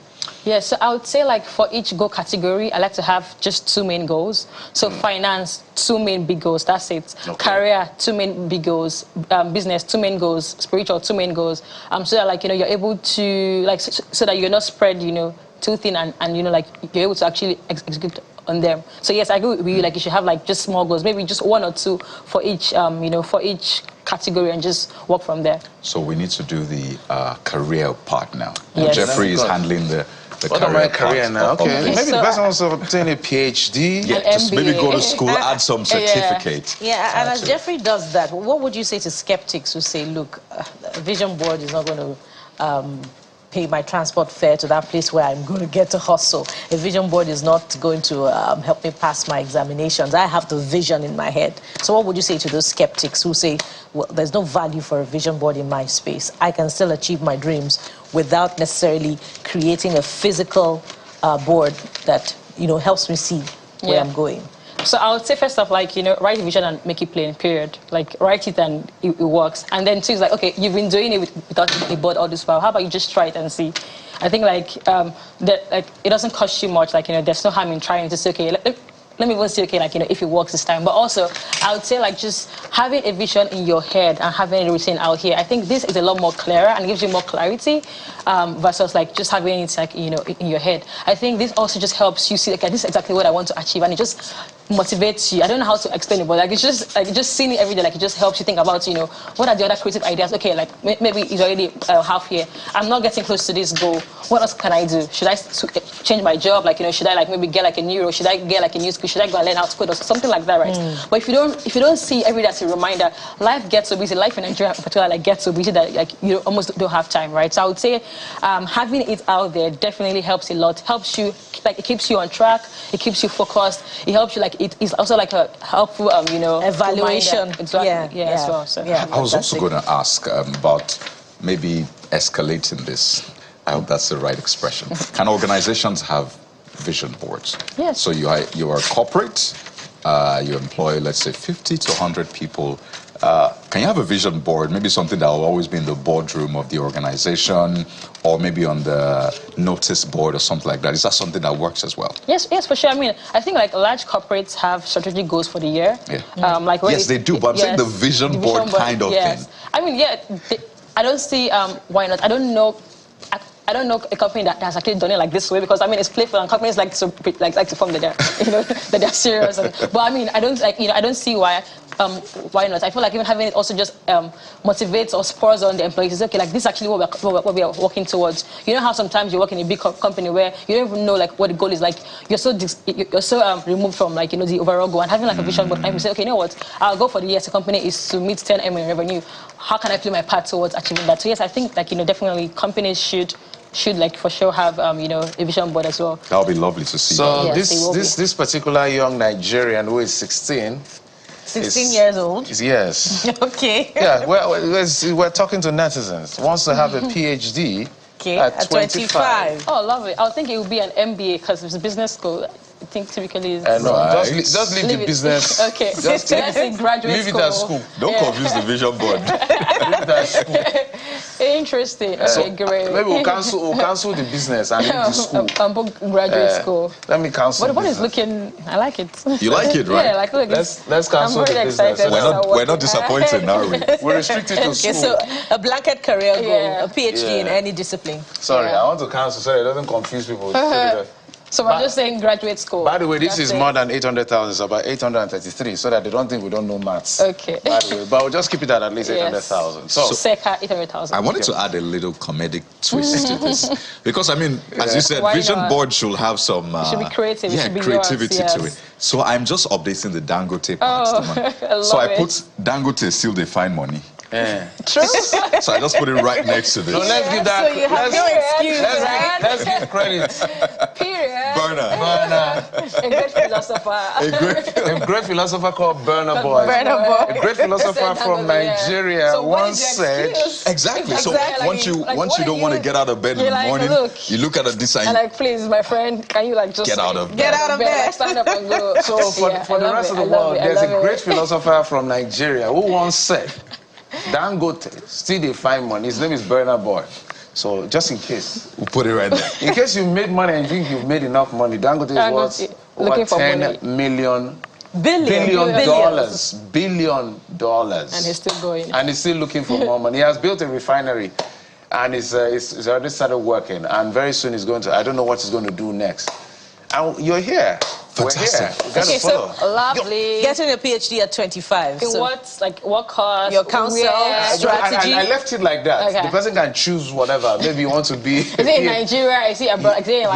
Yeah, so I would say, like, for each goal category, I like to have just 2 main goals. So finance, 2 main big goals, that's it. Okay. Career, 2 main big goals. Business, 2 main goals. Spiritual, 2 main goals. So that, like, you're able to, like, so that you're not spread, too thin, and like, you're able to actually execute on them. So yes, I agree with you. Like, you should have like just small goals, maybe just 1 or 2 for each, for each category, and just work from there. So we need to do the career part now. Yes. Jeffrey is handling the career now. Okay, maybe the person wants to obtain a PhD. Yeah, just maybe go to school, add some certificate. Yeah, and as Jeffrey does that, what would you say to skeptics who say, look, a vision board is not going to pay my transport fare to that place where I'm going to get to hustle. A vision board is not going to help me pass my examinations. I have the vision in my head. So what would you say to those skeptics who say, well, there's no value for a vision board in my space. I can still achieve my dreams without necessarily creating a physical board that, helps me see where I'm going. So I would say, first off, like, write a vision and make it plain, period. Like, write it and it works. And then 2 is like, okay, you've been doing it without a board all this while. How about you just try it and see? I think, like, it doesn't cost you much. Like, there's no harm in trying to say, okay, let me even see, okay, like, if it works this time. But also, I would say, like, just having a vision in your head and having it written out here, I think this is a lot more clearer and gives you more clarity versus, like, just having it, like, in your head. I think this also just helps you see, okay, this is exactly what I want to achieve, and it just motivates you. I don't know how to explain it, but like, it's just seeing it every day. Like, it just helps you think about, what are the other creative ideas? Okay, like, maybe it's already half here. I'm not getting close to this goal. What else can I do? Should I change my job? Like, should I, like, maybe get like a new role? Should I get like a new skill? Should I go and learn how to code or something like that, right? But if you don't see every day as a reminder, life gets so busy. Life in Nigeria in particular, like, gets so busy that, like, you almost don't have time, right? So I would say having it out there definitely helps a lot. Helps you, like, it keeps you on track. It keeps you focused. It helps you, like, it is also like a helpful, evaluation. Exactly. As well. So. Yeah, I was also going to ask about maybe escalating this. I hope that's the right expression. Can organizations have vision boards? Yes. So you are corporate, you employ, let's say, 50 to 100 people. Can you have a vision board, maybe something that will always be in the boardroom of the organization, or maybe on the notice board or something like that? Is that something that works as well? Yes, for sure. I mean, I think, like, large corporates have strategic goals for the year. Yeah. Yes, they do, but I'm saying the vision board kind of thing. I mean, I don't see why not. I don't know a company that has actually done it like this way, because I mean, it's playful, and companies like to form that they're serious. But I mean, I don't see why not. I feel like even having it also just motivates or spurs on the employees. It's okay, like, this is actually what we are working towards. You know how sometimes you work in a big company where you don't even know, like, what the goal is. Like, you're so removed from, like, the overall goal, and having, like, a vision board, and you say, okay, you know what, I'll go for the year. The company is to meet 10 M in revenue. How can I play my part towards achieving that? So yes, I think, like, definitely companies should like, for sure, have a vision board as well. That would be lovely to see. So yes, this particular young Nigerian who is 16 16 years old? Yes. Okay. Yeah, we're talking to netizens. Wants to have a PhD at 25. Oh, lovely. I would think it would be an MBA because it's a business school. I think typically is... No, just leave the business. Okay. Just graduate leave it at school. Don't confuse the vision board. Leave it at school. Interesting. Okay, great. Maybe we'll cancel the business and leave the school. Graduate school. Let me cancel. What is looking? I like it. You like it, right? Yeah, like look. Let's cancel the business. We're not disappointed now. We're restricted to school. Okay, so a blanket career goal, a PhD in any discipline. Sorry, I want to cancel so it doesn't confuse people. So I'm just saying graduate school. By the way, this is more than 800,000. It's about 833, so that they don't think we don't know maths. Okay. By the way, but we'll just keep it at least 800,000. So circa 800,000. I wanted to add a little comedic twist to this. Because, I mean, as you said, vision board should have some... it should be creative. Yeah, creativity to it. So I'm just updating the Dangote part. So I put Dangote still they find money. Yeah. True. So I just put it right next to this. No, let's give that. So you have no excuse, right? Let's give credit. Period. Burner. A great philosopher. A great philosopher called Burner Boy. A great philosopher from Nigeria once said. Exactly. So once you don't want to get out of bed in the morning, you look at a design. And like, please, my friend, can you like just get out of bed? Get out of bed. Like, stand up and go. So for the rest of the world, there's a great philosopher from Nigeria who once said, Dangote, still they find money. His name is Burner Boy. So just in case. We'll put it right there. In case you made money and you think you've made enough money, Dangote is worth over $10 billion dollars. And he's still going. And he's still looking for more money. He has built a refinery and he's already started working. And very soon he's going to, I don't know what he's going to do next. And you're here. Fantastic. We're here. Okay, so lovely. Getting a PhD at 25. In what course? Your counsel, strategy. I left it like that. Okay. The person can choose whatever. Maybe you want to be. Is it in Nigeria? Is it abroad? Here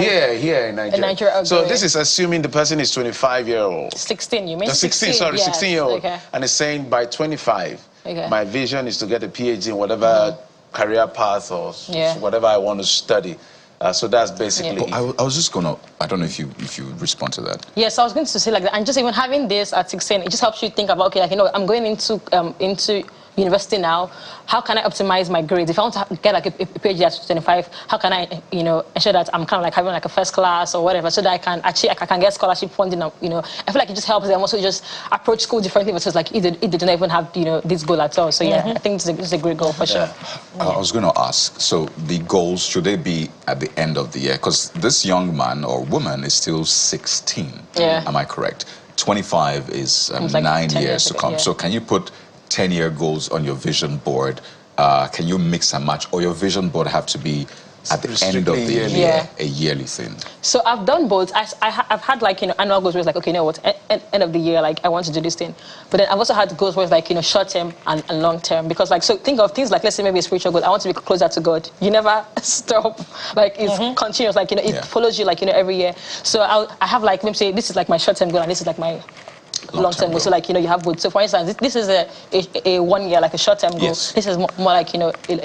in Nigeria. In Nigeria. Okay. So this is assuming the person is 25-year-old. 16. You mean 16? Sorry, yes. 16-year-old. Okay. And it's saying by 25, my vision is to get a PhD in whatever career path or whatever I want to study. So that's basically. I was just gonna. I don't know if you respond to that. Yes, I was going to say like that, and just even having this at 16, it just helps you think about like I'm going into university now. How can I optimize my grades? If I want to get like a PhD at 25, how can I ensure that I'm kind of like having like a first class or whatever, so that I can get scholarship funding. I feel like it just helps them also just approach school differently versus like if they don't even have this goal at all. So yeah, I think it's a great goal for sure. I was going to ask. So the goals, should they be at the end of the year? Because this young man or woman is still 16. Yeah. Am I correct? 25 is like 9 years to come. So can you put 10-year goals on your vision board? Can you mix and match, or your vision board have to be at the end of the year, a yearly thing? So I've done both. I've had like annual goals where it's like, okay, you know what, end of the year, like I want to do this thing. But then I've also had goals where it's like short term and long term, because like, so think of things like, let's say maybe a spiritual goal. I want to be closer to God. You never stop. Like it's continuous. Like it follows you like every year. So I have like, maybe say this is like my short term goal and this is like my long-term goal. So like you have both. So for instance, this is a 1 year, like a short-term goal. Yes. This is more like a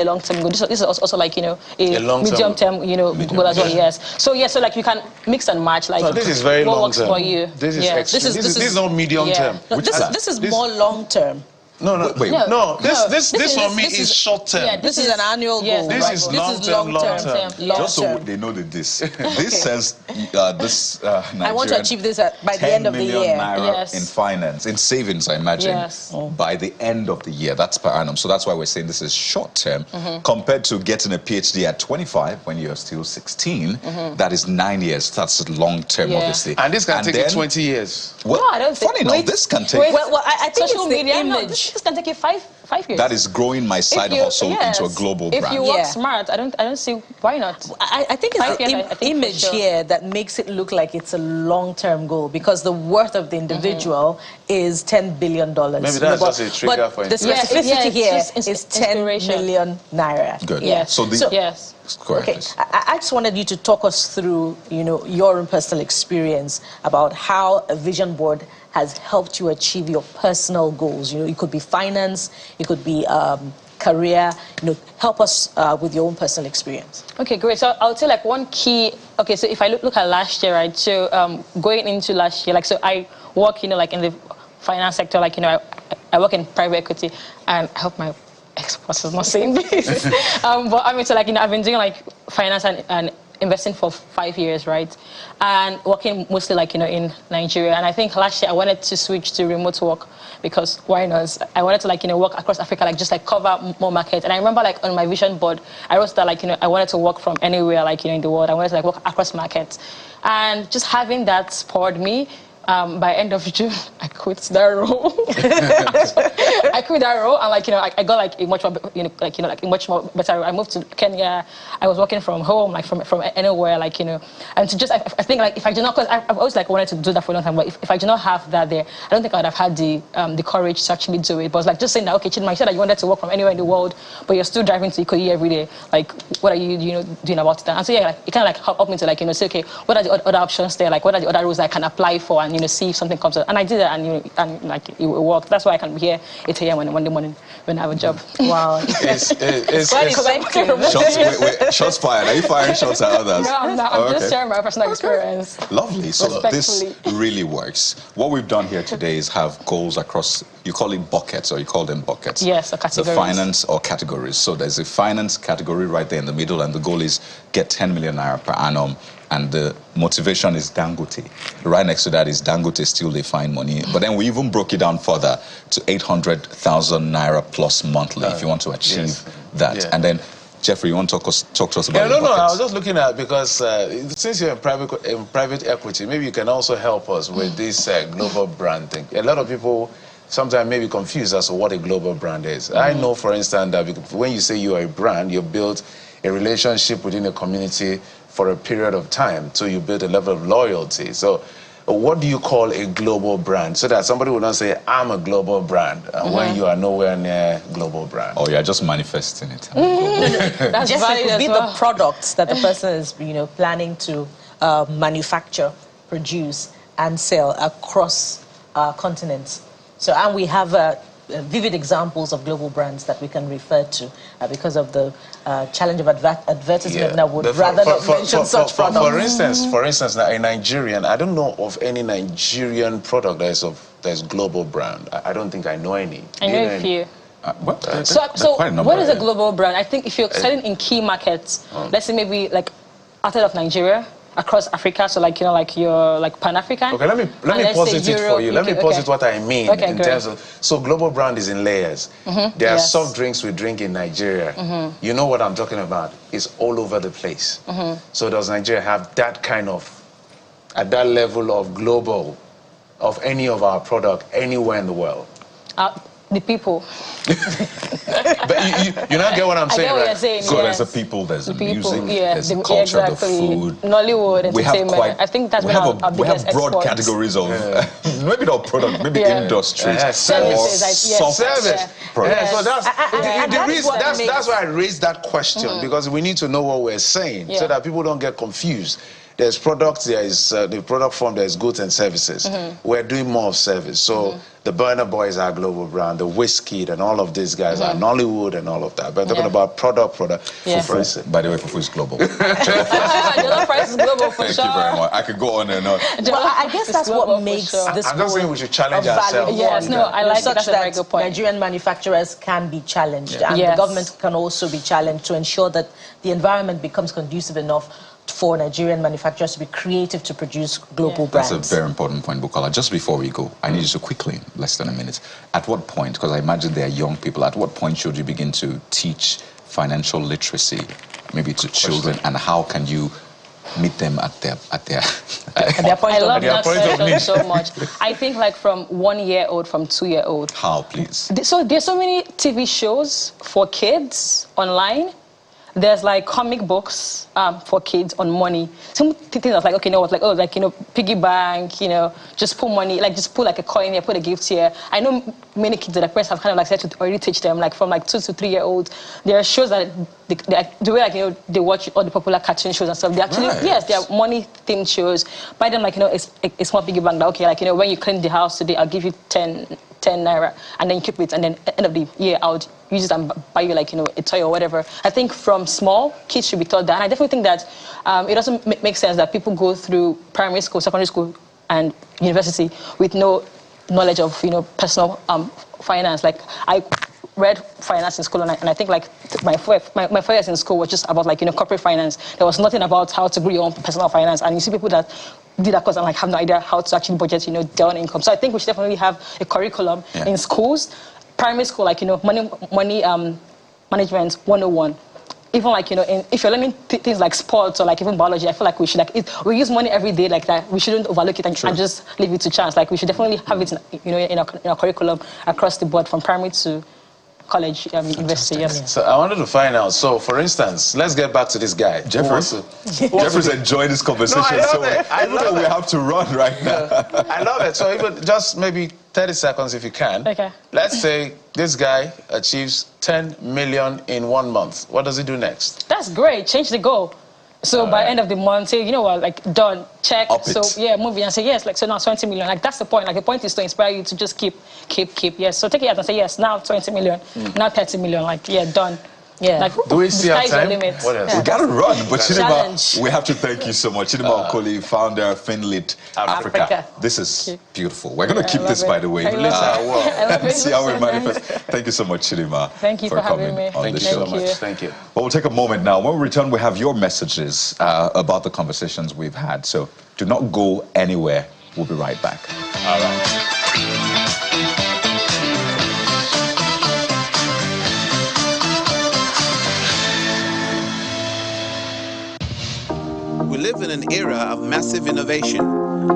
long-term goal. This is also like a medium-term goal as well. Yes. So so like you can mix and match. Like this is very long-term. Works for you. This is this is not medium-term. No, this is more long-term. No. This for me is short term. Yeah, this is an annual goal. This is long term. Just so they know that this says this Nigerian, I want to achieve this by the end of the year. Naira in finance, in savings, I imagine. Yes. By the end of the year, that's per annum. So that's why we're saying this is short term compared to getting a PhD at 25 when you're still 16. That is 9 years. That's long term, obviously. And this can take you 20 years. Well, no, I don't think. Funny enough, this can take. Well, I think social it's the image. This can take you 5 years. That is growing my side hustle into a global brand. If you work smart, I don't see why not. I think it's the image here that makes it look like it's a long-term goal, because the worth of the individual is $10 billion. Maybe that's just a trigger for the specificity here is 10 million naira. Good. Yeah. So yes. Correct. Okay, I just wanted you to talk us through, your own personal experience about how a vision board has helped you achieve your personal goals. It could be finance, it could be career. Help us with your own personal experience. Okay, great. So I would say like one key. Okay, so if I look at last year, right? So going into last year, like so I work, like in the finance sector. Like, you know, I work in private equity, and I hope my ex-boss is not saying this. But I mean, so like, you know, I've been doing like finance and investing for 5 years, right? And working mostly like, you know, in Nigeria. And I think last year I wanted to switch to remote work because why not? I wanted to like, you know, work across Africa, like just like cover more markets. And I remember like on my vision board, I wrote that like, you know, I wanted to work from anywhere, like, you know, in the world. I wanted to like work across markets. And just having that spurred me. By end of June, I quit that role. I quit that role, and like, you know, I got like a much more, you know, like a much more better role. I moved to Kenya. I was working from home, like from anywhere, like, you know, and to just I think like if I did not, because I've always like wanted to do that for a long time, but if I did not have that there, I don't think I would have had the courage to actually do it. But it's like just saying that, okay, Chidma, you said that you wanted to work from anywhere in the world, but you're still driving to Ikoyi every day. Like, what are you, you know, doing about that? And so yeah, like, it kind of like helped me to like, you know, say, okay, what are the other options there? Like, what are the other roles I can apply for? And, you know, see if something comes up. And I did that, and, you know, and like it worked. That's why I can be here 8 a.m. on Monday morning when I have a job. Wow. Shots fired. Are you firing shots at others? No, I'm not. I'm just sharing my personal experience. Lovely. So this really works. What we've done here today is have goals across, you call it buckets, or you call them buckets? Yes, or categories. The finance or categories. So there's a finance category right there in the middle, and the goal is get 10 million naira per annum. And the motivation is Dangote. Right next to that is Dangote still they find money. But then we even broke it down further to 800,000 naira plus monthly if you want to achieve that. Yeah. And then, Jeffrey, you want to talk to us about No, I was just looking at, because since you're in private equity, maybe you can also help us with this global brand thing. A lot of people sometimes may be confused as to what a global brand is. I know, for instance, that when you say you are a brand, you build a relationship within a community for a period of time, so you build a level of loyalty. So what do you call a global brand? So that somebody will not say, I'm a global brand, when you are nowhere near global brand. Oh, you're just manifesting it. That's just it could be the products that the person is, you know, planning to manufacture, produce, and sell across continents. So, and we have vivid examples of global brands that we can refer to because of the challenge of advertisement. I would rather not mention such products. For instance, a Nigerian, I don't know of any Nigerian product that is global brand. I don't think I know any. I know a few. So what is a global brand? I think if you're selling in key markets, let's say maybe like outside of Nigeria, across Africa, so like, you know, like you're like Pan-African. Okay, let me posit it for you. Let me posit what I mean in terms of, so global brand is in layers. There are soft drinks we drink in Nigeria. You know what I'm talking about. It's all over the place. So does Nigeria have that kind of, at that level of global, of any of our product anywhere in the world? The people. But you not get what I'm saying, I get what right? you're saying, So there's the people, there's the music, there's the culture, exactly. the food. Nollywood, entertainment. I think that's our biggest We have broad exports. categories of, maybe not product, maybe industries. Services, service. Products. So that's why I raised that question, because we need to know what we're saying so that people don't get confused. There's products, there is the product form, there's goods and services. We're doing more of service. So the Burner Boys are a global brand, the Whiskey and all of these guys are Nollywood and all of that. But talking about product. Fufu. By the way, Fufu is global. Jollof rice is global for Thank you very much. I could go on and on. Well, I guess that's what makes this. I'm not saying we should challenge ourselves. Yes, no, I like that. That's a very good point. Nigerian manufacturers can be challenged, and the government can also be challenged to ensure that the environment becomes conducive enough for Nigerian manufacturers to be creative to produce global brands. That's a very important point, Bwala. Just before we go, I need you to quickly, less than a minute, at what point, because I imagine they are young people, at what point should you begin to teach financial literacy, maybe to children, and how can you meet them at their point? I love that question so much. I think like from 1 year old, from 2 year old. How, please? So there's so many TV shows for kids online. There's like comic books for kids on money. Some things that's like, okay, you know what, like, oh, like, you know, piggy bank, you know, just put money, like just put like a coin here, put a gift here. I know many kids that their parents have kind of like said to already teach them, like from like 2 to 3 year olds. There are shows that the way, like, you know, they watch all the popular cartoon shows and stuff. They actually, yes, they are money themed shows. Buy them like, you know, a small piggy bank. Like, okay, like, you know, when you clean the house today, I'll give you 10 naira, and then you keep it, and then at the end of the year, I'll use it and buy you, like, you know, a toy or whatever. I think from small, kids should be taught that. And I definitely think that it doesn't make sense that people go through primary school, secondary school, and university with no knowledge of, personal finance. Like, I read finance in school, and I think like my 4 years in school was just about corporate finance. There was nothing about how to grow your own personal finance. And you see people that did that course and have no idea how to actually budget, their own income. So I think we should definitely have a curriculum in schools, primary school, money management 101. Even if you're learning things like sports or even biology, I feel like we should we use money every day like that. We shouldn't overlook it and just leave it to chance. Like, we should definitely have it in our curriculum across the board from primary to college, university. Yes. So I wanted to find out. So, for instance, let's get back to this guy. Jeffrey's enjoying this conversation. No, I love it. We have to run right now. I love it. So even just maybe 30 seconds if you can. Okay. Let's say this guy achieves 10 million in 1 month. What does he do next? That's great. Change the goal. So by end of the month, say, you know what, done, check. So move it and say yes. So now 20 million. That's the point. The point is to inspire you to just keep. Yes. So take it out and say yes. Now 20 million. Now 30 million. done. Yeah. Do we see our time? What else? We gotta run, but Chidima, we have to thank you so much. Chidima Okoli, founder of Finlit Africa. This is beautiful. We're gonna keep this, by the way. See how we manifest. Thank you so much, Chidima. Thank you for coming having me. on the show. Thank you. Well, we'll take a moment now. When we return, we have your messages about the conversations we've had. So do not go anywhere. We'll be right back. All right. We live in an era of massive innovation,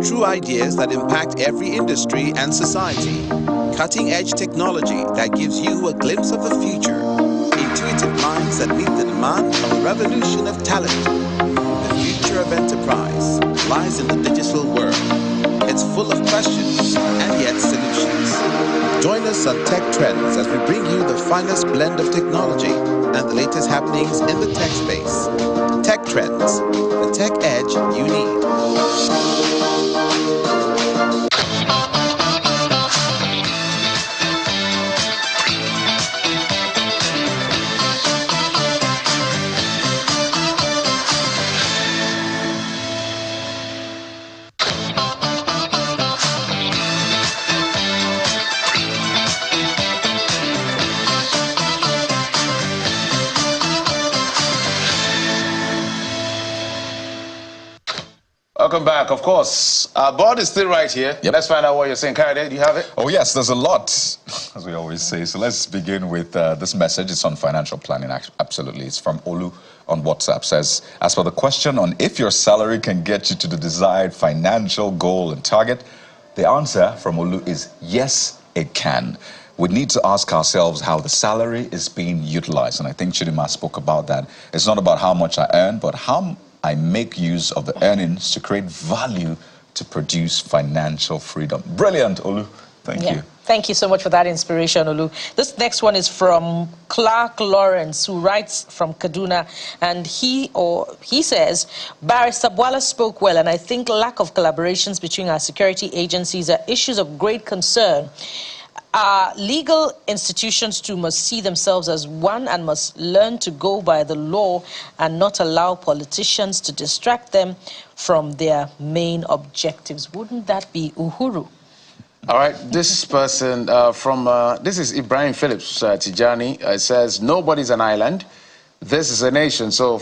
true ideas that impact every industry and society, cutting-edge technology that gives you a glimpse of the future, intuitive minds that meet the demand of a revolution of talent. The future of enterprise lies in the digital world. It's full of questions and yet solutions. Join us on Tech Trends as we bring you the finest blend of technology and the latest happenings in the tech space. Tech Trends, the tech edge you need. Welcome back. Of course, our board is still right here. Yep. Let's find out what you're saying. Kayode, do you have it? Oh, yes, there's a lot, as we always say. So let's begin with this message. It's on financial planning, absolutely. It's from Olu on WhatsApp. Says, as for the question on if your salary can get you to the desired financial goal and target, the answer from Olu is yes, it can. We need to ask ourselves how the salary is being utilized. And I think Chidima spoke about that. It's not about how much I earn, but how I make use of the earnings to create value to produce financial freedom. Brilliant, Olu. Thank you. Thank you so much for that inspiration, Olu. This next one is from Clark Lawrence, who writes from Kaduna, and he says, Barrister Bwala spoke well, and I think lack of collaborations between our security agencies are issues of great concern. Legal institutions too must see themselves as one and must learn to go by the law and not allow politicians to distract them from their main objectives. Wouldn't that be Uhuru? All right, this person this is Ibrahim Phillips Tijani. It says, nobody's an island. This is a nation. So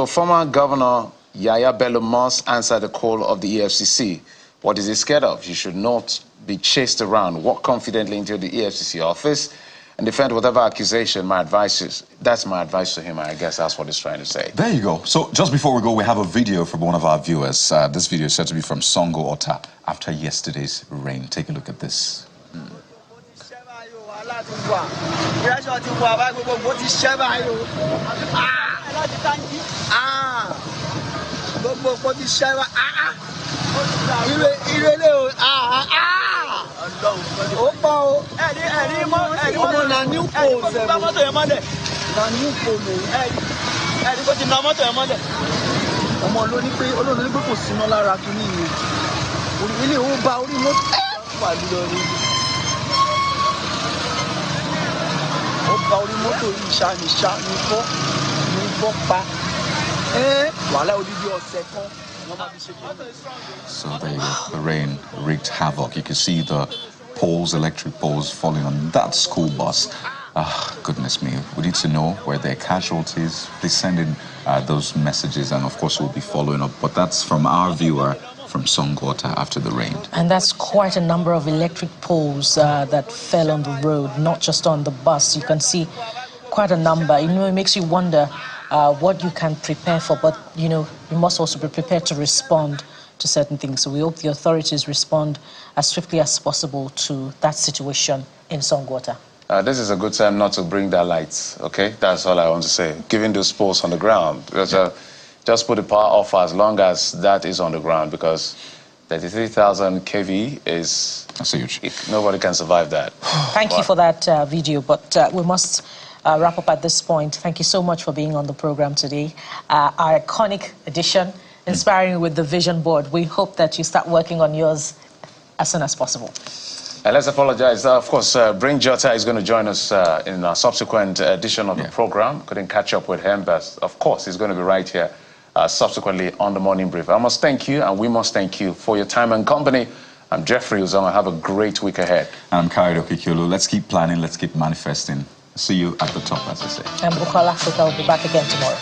former Governor Yahaya Bello must answer the call of the EFCC. What is he scared of? He should not be chased around. Walk confidently into the EFCC office and defend whatever accusation. That's my advice to him. I guess that's what he's trying to say. There you go. So just before we go, we have a video from one of our viewers. This video is said to be from Songo Ota after yesterday's rain. Take a look at this. So there you go. The rain wreaked havoc. You can see the poles, electric poles, falling on that school bus. Goodness me. We need to know where there are casualties. Please send in those messages, and of course we'll be following up. But that's from our viewer from Songwater after the rain. And that's quite a number of electric poles that fell on the road, not just on the bus. You can see quite a number. You know, it makes you wonder what you can prepare for, but you know, you must also be prepared to respond to certain things. So we hope the authorities respond as swiftly as possible to that situation in Songwater. This is a good time not to bring that lights, okay? That's all I want to say. Giving those poles on the ground, because, just put the power off as long as that is on the ground, because 33,000 kV is... That's huge. Nobody can survive that. Thank you for that video, but we must wrap up at this point. Thank you so much for being on the program today. Our iconic edition, Inspiring with the Vision Board. We hope that you start working on yours as soon as possible. And let's apologize. Of course, Brain Jota is going to join us in a subsequent edition of the program. Couldn't catch up with him, but of course, he's going to be right here subsequently on the morning brief. I must thank you, and we must thank you for your time and company. I'm Jeffrey Uzoma. Have a great week ahead. And I'm Kaido Kikiolu. Let's keep planning. Let's keep manifesting. See you at the top, as I say. And Bukola Africa will be back again tomorrow.